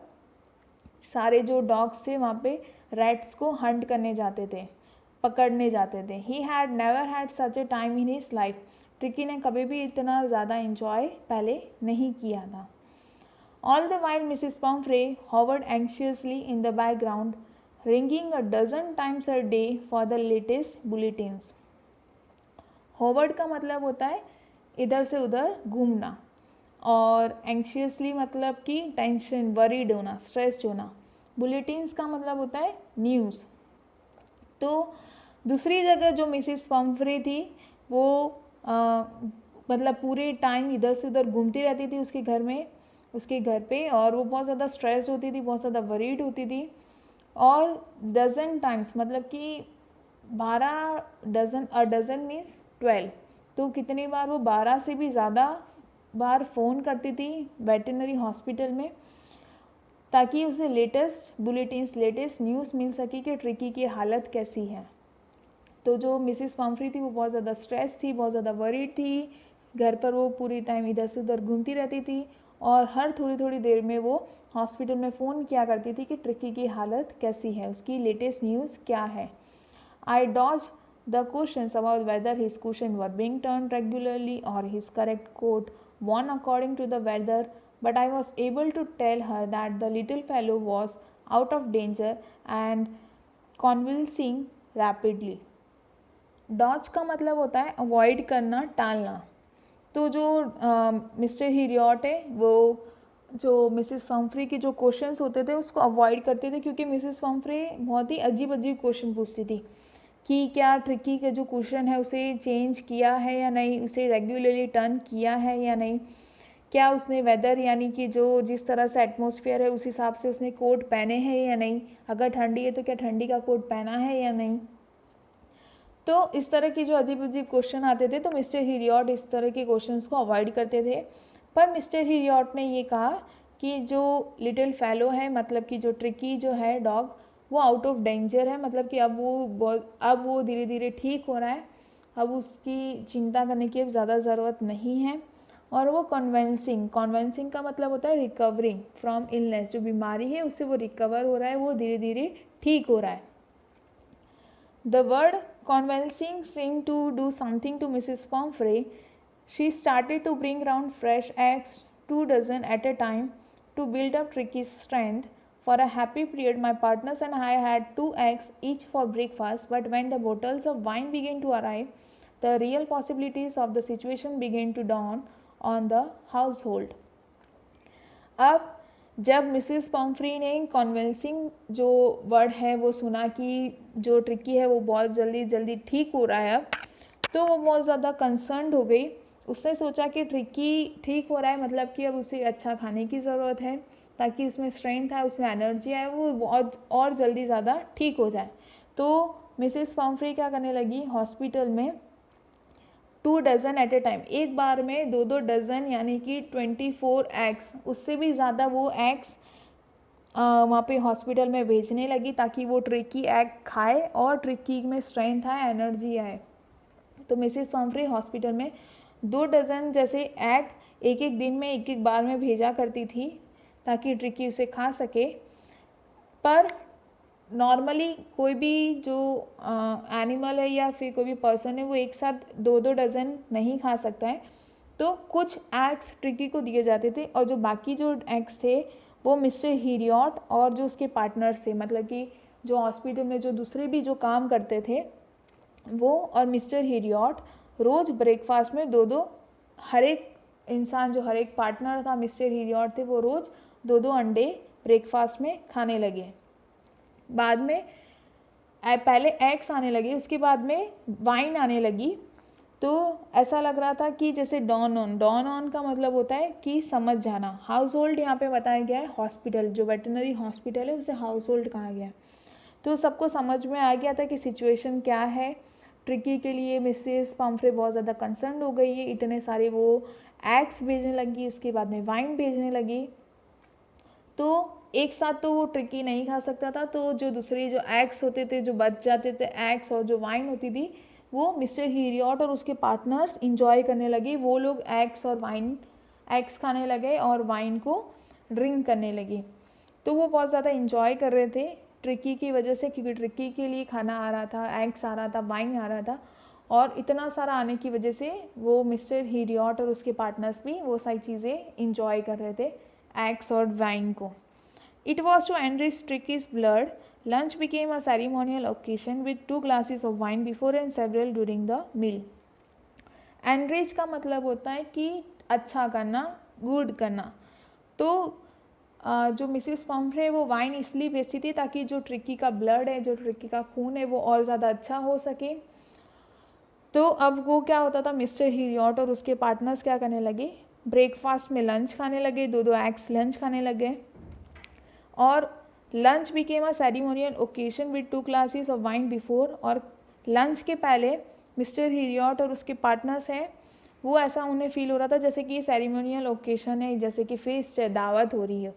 सारे जो डॉग्स थे वहाँ पे रैट्स को हंट करने जाते थे, पकड़ने जाते थे। He had never had such A time in his life, tricky ने कभी भी इतना ज़्यादा इंजॉय पहले नहीं किया था। All the while Mrs पॉम्फ्रे hovered anxiously in the background, ringing a dozen times a day for the latest bulletins. Hovered का मतलब होता है इधर से उधर घूमना, और एंक्शियसली मतलब कि टेंशन, वरीड होना, स्ट्रेस्ड होना। बुलेटिन्स का मतलब होता है न्यूज़। तो दूसरी जगह जो मिसिस पम्फ्रे थी वो मतलब पूरे टाइम इधर से उधर घूमती रहती थी उसके घर में, उसके घर पे, और वो बहुत ज़्यादा स्ट्रेस्ड होती थी, बहुत ज़्यादा वरीड होती थी। और डजन टाइम्स मतलब कि 12 डजन, अ डजन मीन्स 12, तो कितनी बार वो 12 से भी ज़्यादा बार फ़ोन करती थी वेटरनरी हॉस्पिटल में, ताकि उसे लेटेस्ट बुलेटिन्स, लेटेस्ट न्यूज़ मिल सके कि ट्रिकी की हालत कैसी है। तो जो मिसिस पम्फ्री थी वो बहुत ज़्यादा स्ट्रेस थी, बहुत ज़्यादा वरीड थी। घर पर वो पूरी टाइम इधर से उधर घूमती रहती थी और हर थोड़ी थोड़ी देर में वो हॉस्पिटल में फ़ोन किया करती थी कि ट्रिकी की हालत कैसी है, उसकी लेटेस्ट न्यूज़ क्या है। I dodge the questions about whether his question were being turn regularly और his correct coat worn according to the weather, but I was able to tell her that the little fellow was out of danger and convulsing rapidly. Dodge का मतलब होता है avoid करना, टालना। तो जो mister हिरियट है वो जो मिसिस पम्फ्री के जो क्वेश्चंस होते थे उसको अवॉइड करते थे, क्योंकि मिसिस पम्फ्री बहुत ही अजीब अजीब क्वेश्चन पूछती थी कि क्या ट्रिकी का जो क्वेश्चन है उसे चेंज किया है या नहीं, उसे रेगुलरली टर्न किया है या नहीं, क्या उसने वेदर यानी कि जो जिस तरह से एटमॉस्फेयर है उस हिसाब से उसने कोट पहने हैं या नहीं, अगर ठंडी है तो क्या ठंडी का कोट पहना है या नहीं। तो इस तरह की जो अजीब अजीब क्वेश्चन आते थे तो मिस्टर हिरियट इस तरह के क्वेश्चंस को अवॉइड करते थे। पर मिस्टर हिरियट ने ये कहा कि जो लिटिल फेलो है, मतलब कि जो ट्रिकी जो है डॉग, वो आउट ऑफ डेंजर है, मतलब कि अब वो धीरे धीरे ठीक हो रहा है, अब उसकी चिंता करने की अब ज़्यादा ज़रूरत नहीं है। और वो कॉन्वेंसिंग का मतलब होता है रिकवरिंग फ्रॉम इलनेस, जो बीमारी है उससे वो रिकवर हो रहा है, वो धीरे धीरे ठीक हो रहा है। The word convalescing seemed to do something to Mrs. Pomfrey. She started to bring round fresh eggs, 2 dozen at a time, to build up Tricky's strength. For a happy period, my partners and I had 2 eggs each for breakfast, but when the bottles of wine began to arrive, the real possibilities of the situation began to dawn on the household. अब जब Mrs Pomfrey ने कॉन्वेंसिंग जो word है वो सुना कि जो tricky है वो बहुत जल्दी ठीक हो रहा है अब, तो वो बहुत ज़्यादा कंसर्न्ड हो गई। उसने सोचा कि ट्रिकी ठीक हो रहा है, मतलब कि अब उसे अच्छा खाने की ज़रूरत है ताकि उसमें स्ट्रेंथ आए, उसमें एनर्जी आए, वो बहुत और जल्दी ज़्यादा ठीक हो जाए। तो मिसिस पम्फ्री क्या करने लगी, हॉस्पिटल में 2 डज़न एट ए टाइम, एक बार में 2 डज़न यानी कि 24 एग्स, उससे भी ज़्यादा वो एग्स वहाँ पे हॉस्पिटल में भेजने लगी ताकि वो ट्रिकी एग खाए और ट्रिकी में स्ट्रेंथ आए, एनर्जी आए। तो मिसिस पम्फ्री हॉस्पिटल में 2 डज़न जैसे एग एक एक दिन में एक एक बार में भेजा करती थी ताकि ट्रिकी उसे खा सके। पर नॉर्मली कोई भी जो एनिमल है या फिर कोई भी पर्सन है वो एक साथ 2 डज़न नहीं खा सकता है, तो कुछ एग्स ट्रिकी को दिए जाते थे और जो बाकी जो एग्स थे वो मिस्टर हिरियट और जो उसके पार्टनर्स थे, मतलब कि जो हॉस्पिटल में जो दूसरे भी जो काम करते थे वो और मिस्टर हिरियट रोज़ ब्रेकफास्ट में 2 हर एक इंसान, जो हर एक पार्टनर था मिस्टर हिरियट थे, वो रोज़ 2 अंडे ब्रेकफास्ट में खाने लगे। बाद में पहले एग्स आने लगे, उसके बाद में वाइन आने लगी। तो ऐसा लग रहा था कि जैसे डॉन ऑन का मतलब होता है कि समझ जाना। हाउस होल्ड यहाँ पे बताया गया है, हॉस्पिटल जो वेटरनरी हॉस्पिटल है उसे हाउस होल्ड कहा गया है। तो सबको समझ में आ गया था कि सिचुएशन क्या है। ट्रिकी के लिए मिसेस पम्फ्रे बहुत ज़्यादा कंसर्न हो गई है, इतने सारे वो एग्स भेजने लगी, उसके बाद में वाइन भेजने लगी। तो एक साथ तो वो ट्रिकी नहीं खा सकता था, तो जो दूसरे जो एग्स होते थे, जो बच जाते थे एग्स और जो वाइन होती थी, वो मिस्टर हिरियट और उसके पार्टनर्स इंजॉय करने लगे। वो लोग एग्स खाने लगे और वाइन को ड्रिंक करने लगे। तो वो बहुत ज़्यादा इंजॉय कर रहे थे ट्रिकी की वजह से, क्योंकि ट्रिकी के लिए खाना आ रहा था, एग्स आ रहा था, वाइन आ रहा था, और इतना सारा आने की वजह से वो मिस्टर हिरियट और उसके पार्टनर्स भी वो सारी चीज़ें इंजॉय कर रहे थे, एग्स और वाइन को। It was to enrich Tricky's blood. Lunch became a ceremonial occasion with 2 glasses of wine before and several during the meal. Enrich का मतलब होता है कि अच्छा करना, गुड करना। तो जो मिसिस पम्फ्रे वो वाइन इसलिए बेचती थी ताकि जो ट्रिकी का ब्लड है, जो ट्रिकी का खून है, वो और ज़्यादा अच्छा हो सके। तो अब वो क्या होता था, मिस्टर हिरियट और उसके पार्टनर्स क्या करने लगे, ब्रेकफास्ट में लंच खाने लगे, 2 एग्स लंच खाने लगे। और lunch became a ceremonial occasion with 2 glasses of wine before, और लंच के पहले मिस्टर हिरियट और उसके पार्टनर्स हैं, वो ऐसा उन्हें फील हो रहा था जैसे कि सेरेमोनियल ओकेशन है, जैसे कि फेस्ट है, दावत हो रही है।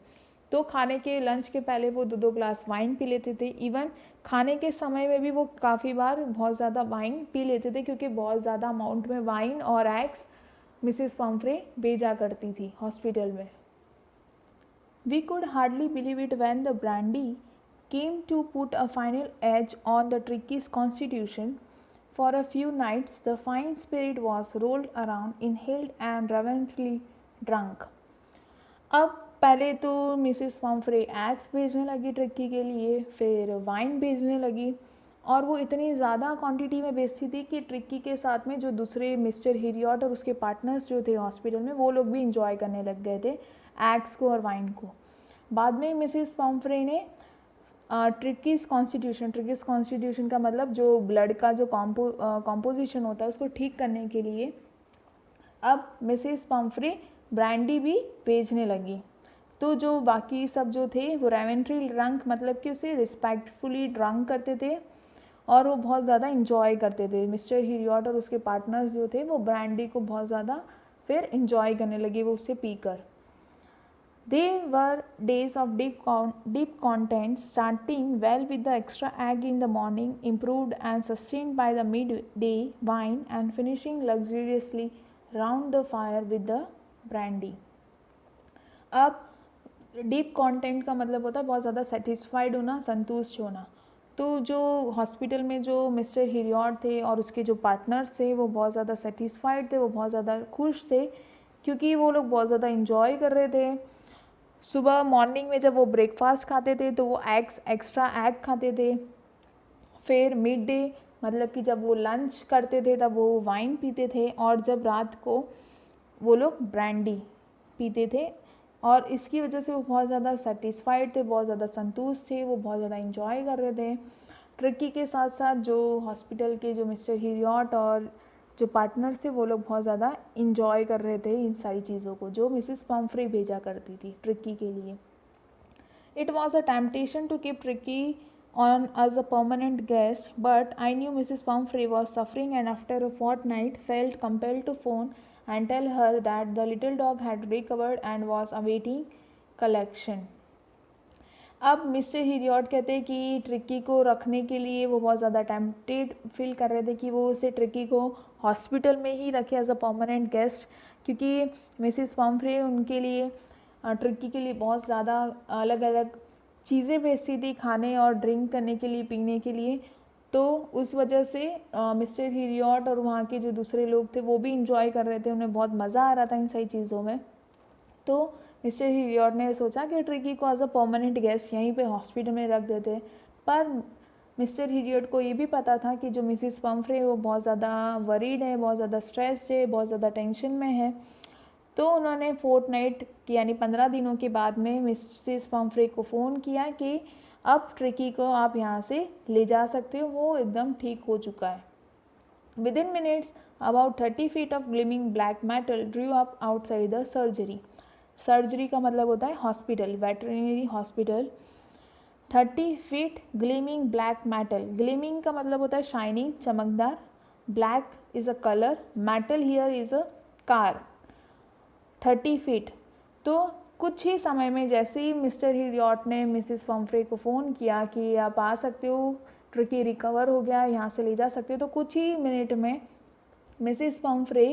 तो खाने के लंच के पहले वो 2-2 ग्लास वाइन पी लेते थे। इवन खाने के समय में भी वो काफ़ी बार बहुत ज़्यादा वाइन पी लेते थे, क्योंकि बहुत ज़्यादा अमाउंट में वाइन और एग्स मिसेस पम्फ्रे भेजा करती थी हॉस्पिटल में। We could hardly believe it when the brandy came to put a final edge on the Tricky's constitution. For a few nights, the fine spirit was rolled around, inhaled and reverently drunk. अब पहले तो Mrs Pomfrey eggs भेजने लगी tricky के लिए, फिर wine भेजने लगी, और वो इतनी ज़्यादा क्वांटिटी में बेचती थी कि ट्रिक्की के साथ में जो दूसरे मिस्टर हिरियट और उसके पार्टनर्स जो थे हॉस्पिटल में, वो लोग भी इंजॉय करने लग गए थे एग्स को और वाइन को। बाद में मिसेस पम्फ्रे ने ट्रिकीज कॉन्स्टिट्यूशन का मतलब जो ब्लड का जो कॉम्पोजिशन होता है उसको ठीक करने के लिए अब मिसेस पम्फ्रे ब्रांडी भी बेचने लगी। तो जो बाकी सब जो थे वो रेवेंट्री ड्रंक, मतलब कि उसे रिस्पेक्टफुली ड्रंक करते थे और वो बहुत ज़्यादा इंजॉय करते थे। मिस्टर हिरियट और उसके पार्टनर्स जो थे वो ब्रांडी को बहुत ज़्यादा फिर इंजॉय करने लगे वो उससे पीकर। They were days of deep content, starting well with the extra egg in the morning, improved and sustained by the midday wine, and finishing luxuriously round the fire with the brandy. अब deep content का मतलब होता है बहुत ज़्यादा satisfied होना, संतुष्ट होना। तो जो हॉस्पिटल में जो मिस्टर हिरियट थे और उसके जो पार्टनर्स थे वो बहुत ज़्यादा सेटिस्फाइड थे, वो बहुत ज़्यादा खुश थे, क्योंकि वो लोग बहुत ज़्यादा इंजॉय कर रहे थे। सुबह मॉर्निंग में जब वो ब्रेकफास्ट खाते थे तो वो एक्स्ट्रा एग खाते थे। फिर मिड डे मतलब कि जब वो लंच करते थे तब वो वाइन पीते थे, और जब रात को वो लोग ब्रांडी पीते थे, और इसकी वजह से वो बहुत ज़्यादा सेटिस्फाइड थे, बहुत ज़्यादा संतुष्ट थे, वो बहुत ज़्यादा इंजॉय कर रहे थे। ट्रिकी के साथ साथ जो हॉस्पिटल के जो मिस्टर हिरियट और जो पार्टनर्स थे वो लोग बहुत ज़्यादा इंजॉय कर रहे थे इन सारी चीज़ों को जो मिसेस पम्फ्रे भेजा करती थी ट्रिकी के लिए। It was a temptation to keep Tricki on as a permanent guest, but I knew Mrs. Pumphrey was suffering, and after a fortnight felt compelled to phone and tell her that the little dog had recovered and was awaiting collection. अब mister Herriot कहते हैं कि tricky को रखने के लिए वो बहुत ज़्यादा टेम्पटेड फील कर रहे थे कि वो उसे ट्रिकी को हॉस्पिटल में ही रखे एज अ परमानेंट गेस्ट, क्योंकि मिसेस पम्फ्रे उनके लिए ट्रिकी के लिए बहुत ज़्यादा अलग अलग चीज़ें भेजती थी खाने और ड्रिंक करने के लिए, पीने के लिए। तो उस वजह से मिस्टर हिरियट और वहाँ के जो दूसरे लोग थे वो भी इंजॉय कर रहे थे, उन्हें बहुत मज़ा आ रहा था इन सारी चीज़ों में। तो मिस्टर हिरियट ने सोचा कि ट्रिकी को एज अ परमानेंट गेस्ट यहीं पे हॉस्पिटल में रख देते, पर मिस्टर हिरियट को ये भी पता था कि जो मिसेस पम्फ्रे वो बहुत ज़्यादा वरीड है, बहुत ज़्यादा स्ट्रेस्ड है, बहुत ज़्यादा टेंशन में है। तो उन्होंने फोर्टनाइट यानी 15 दिनों के बाद में मिसेस पम्फ्रे को फ़ोन किया कि अब ट्रिकी को आप यहाँ से ले जा सकते हो, वो एकदम ठीक हो चुका है। Within minutes about 30 feet of gleaming black metal drew up outside the surgery. Surgery का मतलब होता है hospital, veterinary hospital. 30 feet gleaming black metal, gleaming का मतलब होता है शाइनिंग, चमकदार, black is a colour, metal here is a car. 30 feet। तो कुछ ही समय में जैसे ही मिस्टर हिरियट ने मिसेस पम्फ्रे को फ़ोन किया कि आप आ सकते हो, ट्रिकी रिकवर हो गया, यहाँ से ले जा सकते हो, तो कुछ ही मिनट में मिसेस पम्फ्रे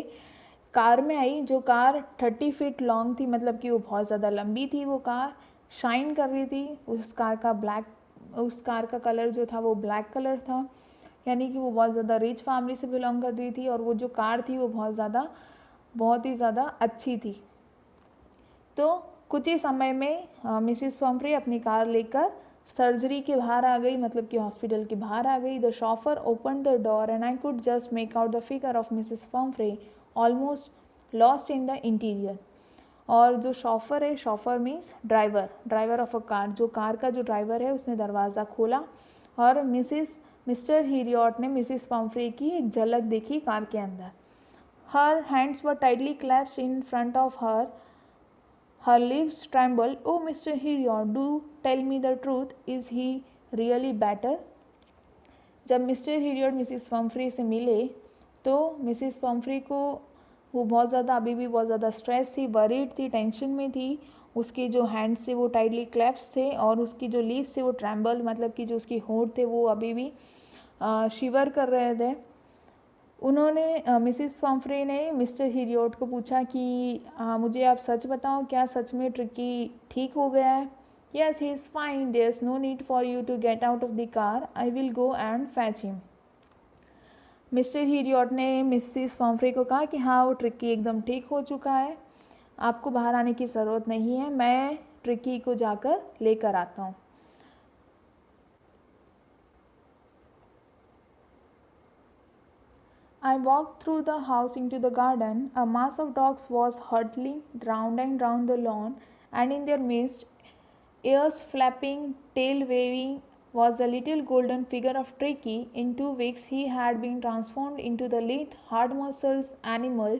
कार में आई। जो कार 30 feet लॉन्ग थी, मतलब कि वो बहुत ज़्यादा लंबी थी, वो कार शाइन कर रही थी। उस कार का कलर जो था वो ब्लैक कलर था, यानी कि वो बहुत ज़्यादा रिच फैमिली से बिलोंग कर रही थी, और वो जो कार थी वो बहुत ही ज़्यादा अच्छी थी। तो कुछ ही समय में मिसेस पम्फ्रे अपनी कार लेकर सर्जरी के बाहर आ गई, मतलब कि हॉस्पिटल के बाहर आ गई। The chauffeur open the door and I could just make out the figure of Mrs Pomfrey almost lost in the interior. और जो शॉफर है, chauffeur means driver of a car, जो कार का जो ड्राइवर है उसने दरवाज़ा खोला और मिस्टर हिरियट ने मिसेस पम्फ्रे की एक झलक देखी कार के अंदर। Her hands were tightly clapped in front of her lips trembled. Oh, Mr. Heriot, do tell me the truth. Is he really better? जब मिस्टर हिरियट मिसिस पम्फ्री से मिले तो मिसिस पम्फ्री को वो बहुत ज़्यादा अभी भी बहुत ज़्यादा स्ट्रेस थी, वरीड थी, टेंशन में थी। उसके जो हैंड्स से वो टाइटली क्लैप्स थे और उसकी जो लीव्स थे वो ट्रैम्बल, मतलब कि जो उसकी होंठ थे वो अभी भी शिवर कर रहे थे। उन्होंने मिसिस पम्फ्रे ने मिस्टर हिरियट को पूछा कि मुझे आप सच बताओ, क्या सच में ट्रिकी ठीक हो गया है? Yes, he is fine, there is no need for you to get out of the car, I will go and fetch him. Mister Herriot ने मिसिस पम्फ्रे को कहा कि हाँ, वो ट्रिकी एकदम ठीक हो चुका है, आपको बाहर आने की ज़रूरत नहीं है, मैं ट्रिकी को जाकर लेकर आता हूँ। I walked through the house into the garden. A mass of dogs was hurtling round and round the lawn, and in their midst, ears flapping, tail waving, was the little golden figure of Tricky. In 2 weeks, he had been transformed into the lithe, hard muscles animal.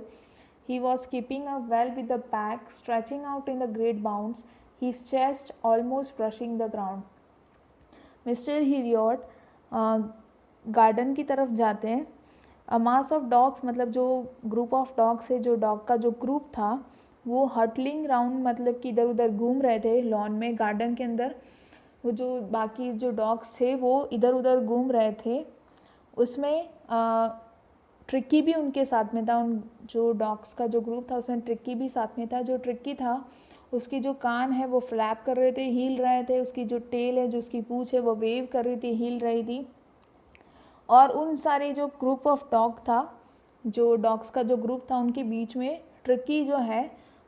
He was keeping up well with the pack, stretching out in the great bounds, his chest almost brushing the ground. Mister Herriot garden की तरफ जाते हैं। अ mass of dogs मतलब जो group of dogs है, जो dog का जो ग्रुप था वो हटलिंग राउंड मतलब कि इधर उधर घूम रहे थे लॉन में, गार्डन के अंदर। वो जो बाकी जो डॉग्स थे वो इधर उधर घूम रहे थे। उसमें ट्रिक्की भी उनके साथ में था। उन जो डॉग्स का जो ग्रुप था उसमें ट्रिक्की भी साथ में था। जो ट्रिक्की था उसकी जो कान है वो फ्लैप कर रहे थे, हिल रहे थे। उसकी जो टेल है, जो उसकी पूँछ है वो वेव कर रही थी, हिल रही थी। और उन सारे जो ग्रुप ऑफ डॉग था, जो डॉग्स का जो ग्रुप था, उनके बीच में ट्रिक्की जो है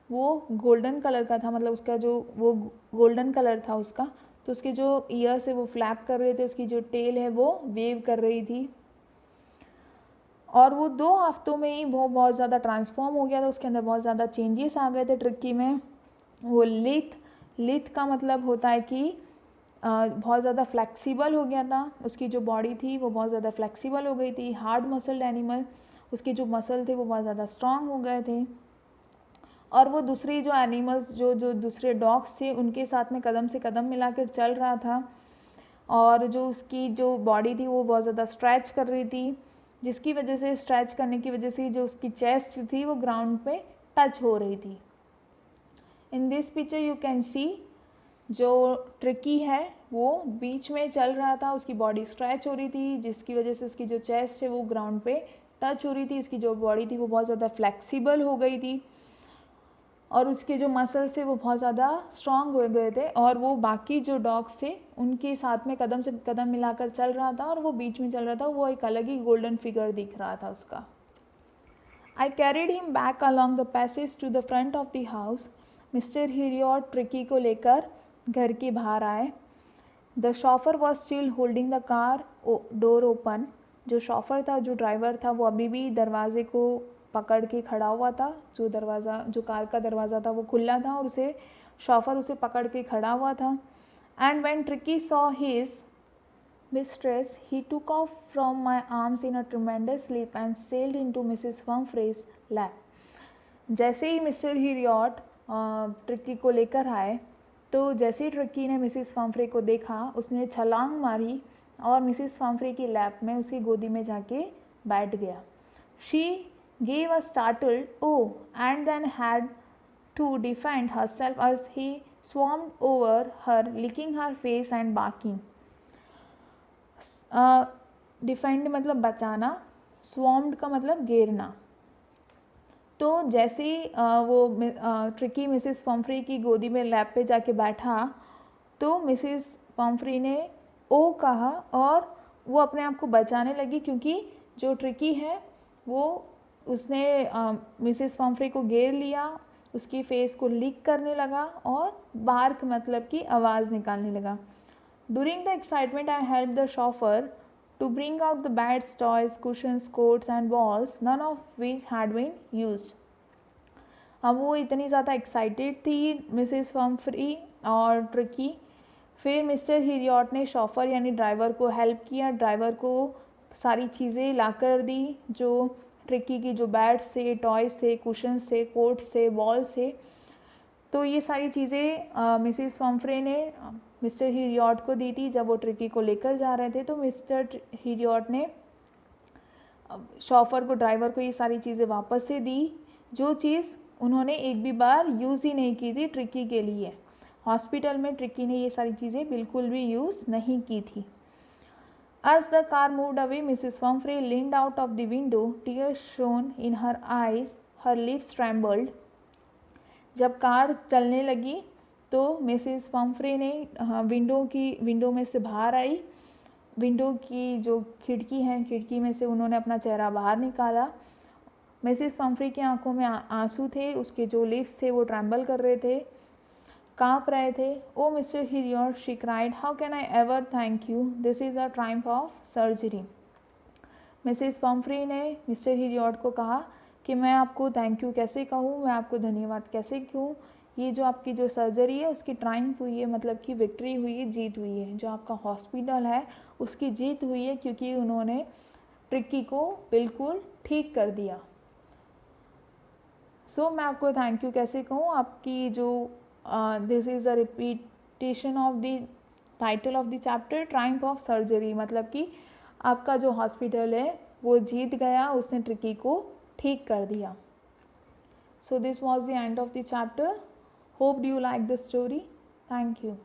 वो गोल्डन कलर का था, मतलब उसका जो वो गोल्डन कलर था उसका। तो उसके जो ईयर्स है वो फ्लैप कर रहे थे, उसकी जो टेल है वो वेव कर रही थी। और वो 2 हफ्तों में ही वो बहुत ज़्यादा ट्रांसफॉर्म हो गया था, उसके अंदर बहुत ज़्यादा चेंजेस आ गए थे ट्रिक्की में। वो लिथ का मतलब होता है कि बहुत ज़्यादा फ्लेक्सिबल हो गया था। उसकी जो बॉडी थी वो बहुत ज़्यादा फ्लेक्सिबल हो गई थी। हार्ड मसल्ड एनिमल, उसके जो मसल थे वो बहुत ज़्यादा स्ट्रांग हो गए थे। और वो दूसरी जो एनिमल्स, जो जो दूसरे डॉग्स थे उनके साथ में कदम से कदम मिलाकर चल रहा था। और जो उसकी जो बॉडी थी वो बहुत ज़्यादा स्ट्रेच कर रही थी, जिसकी वजह से, स्ट्रेच करने की वजह से जो उसकी चेस्ट थी वो ग्राउंड पे टच हो रही थी। इन दिस पिक्चर यू कैन सी जो ट्रिकी है वो बीच में चल रहा था, उसकी बॉडी स्ट्रेच हो रही थी, जिसकी वजह से उसकी जो चेस्ट है वो ग्राउंड पे टच हो रही थी। उसकी जो बॉडी थी वो बहुत ज़्यादा फ्लेक्सिबल हो गई थी और उसके जो मसल्स थे वो बहुत ज़्यादा स्ट्रांग हो गए थे। और वो बाकी जो डॉग्स थे उनके साथ में कदम से कदम मिलाकर चल रहा था और वो बीच में चल रहा था। वो एक अलग ही गोल्डन फिगर दिख रहा था उसका। I carried him back along the passage to the front of the house. Mister Herriot Tricki को लेकर घर के बाहर आए। The chauffeur was still holding the car door open. जो शॉफर था, जो ड्राइवर था, वो अभी भी दरवाजे को पकड़ के खड़ा हुआ था। जो दरवाज़ा, जो कार का दरवाज़ा था वो खुला था और उसे शॉफर उसे पकड़ के खड़ा हुआ था। And when tricky saw his mistress, he took off from my arms in a tremendous leap and sailed into Mrs. Humphrey's lap. जैसे ही मिस्टर हिरियट ट्रिकी को लेकर आए तो जैसे ही ट्रिकी ने मिसिस पम्फ्रे को देखा उसने छलांग मारी और मिसिस पम्फ्रे की लैप में, उसकी गोदी में जाके बैठ गया। She gave a startled oh and then had to defend herself as he swarmed over her, licking her face and barking. Defend मतलब बचाना, स्वॉम्ड का मतलब घेरना। तो जैसे ही वो ट्रिकी मिसिस पम्फ्री की गोदी में लैप पे जाके बैठा तो मिसिस पम्फ्री ने ओ कहा और वो अपने आप को बचाने लगी, क्योंकि जो ट्रिकी है वो उसने मिसिस पम्फ्री को घेर लिया, उसकी फेस को लिक करने लगा और बार्क मतलब की आवाज़ निकालने लगा। During the excitement, I helped the chauffeur to bring out the beds, toys, cushions, coats and balls, none of which had been used. अब वो इतनी ज़्यादा एक्साइटेड थी मिसिस पम्फ्री और ट्रिकी। फिर मिस्टर हिरियट ने शॉफर यानी ड्राइवर को हेल्प किया, ड्राइवर को सारी चीज़ें ला कर दी, जो ट्रिकी की जो बैड्स थे, टॉयज़ थे, कुशन्स थे, कोट्स थे, बॉल्स थे। तो ये सारी चीज़ें मिसिस पम्फ्रे ने मिस्टर हीरियॉट को दी थी जब वो ट्रिकी को लेकर जा रहे थे। तो मिस्टर हीरियॉट ने शॉफर को, ड्राइवर को ये सारी चीज़ें वापस से दी, जो चीज़ उन्होंने एक भी बार यूज़ ही नहीं की थी ट्रिकी के लिए। हॉस्पिटल में ट्रिकी ने ये सारी चीज़ें बिल्कुल भी यूज़ नहीं की थी। As the car moved away, Mrs. Pumphrey leaned out of the window. Tears shone in her eyes. Her lips trembled. जब कार चलने लगी तो मिसेस पम्फ्रे ने विंडो में से बाहर आई। विंडो की जो खिड़की है, खिड़की में से उन्होंने अपना चेहरा बाहर निकाला। मिसेस पम्फ्रे की आंखों में आंसू थे, उसके जो लिप्स थे वो ट्रैम्बल कर रहे थे, काँप रहे थे। Oh mister Herriot, she cried, how can I ever thank you, this is a triumph of surgery. Mrs Pumphrey ने मिस्टर हीरियॉट को कहा कि मैं आपको थैंक यू कैसे कहूँ, मैं आपको धन्यवाद कैसे कहूँ, ये जो आपकी जो सर्जरी है उसकी ट्रायम्फ हुई है, मतलब कि विक्ट्री हुई है, जीत हुई है। जो आपका हॉस्पिटल है उसकी जीत हुई है क्योंकि उन्होंने ट्रिकी को बिल्कुल ठीक कर दिया। सो मैं आपको थैंक यू कैसे कहूँ, आपकी जो this is a repetition of the title of the chapter Triumph of surgery, मतलब कि आपका जो हॉस्पिटल है वो जीत गया, उसने ट्रिकी को ठीक कर दिया। So this was the end of the chapter. Hope do you like the story. Thank you.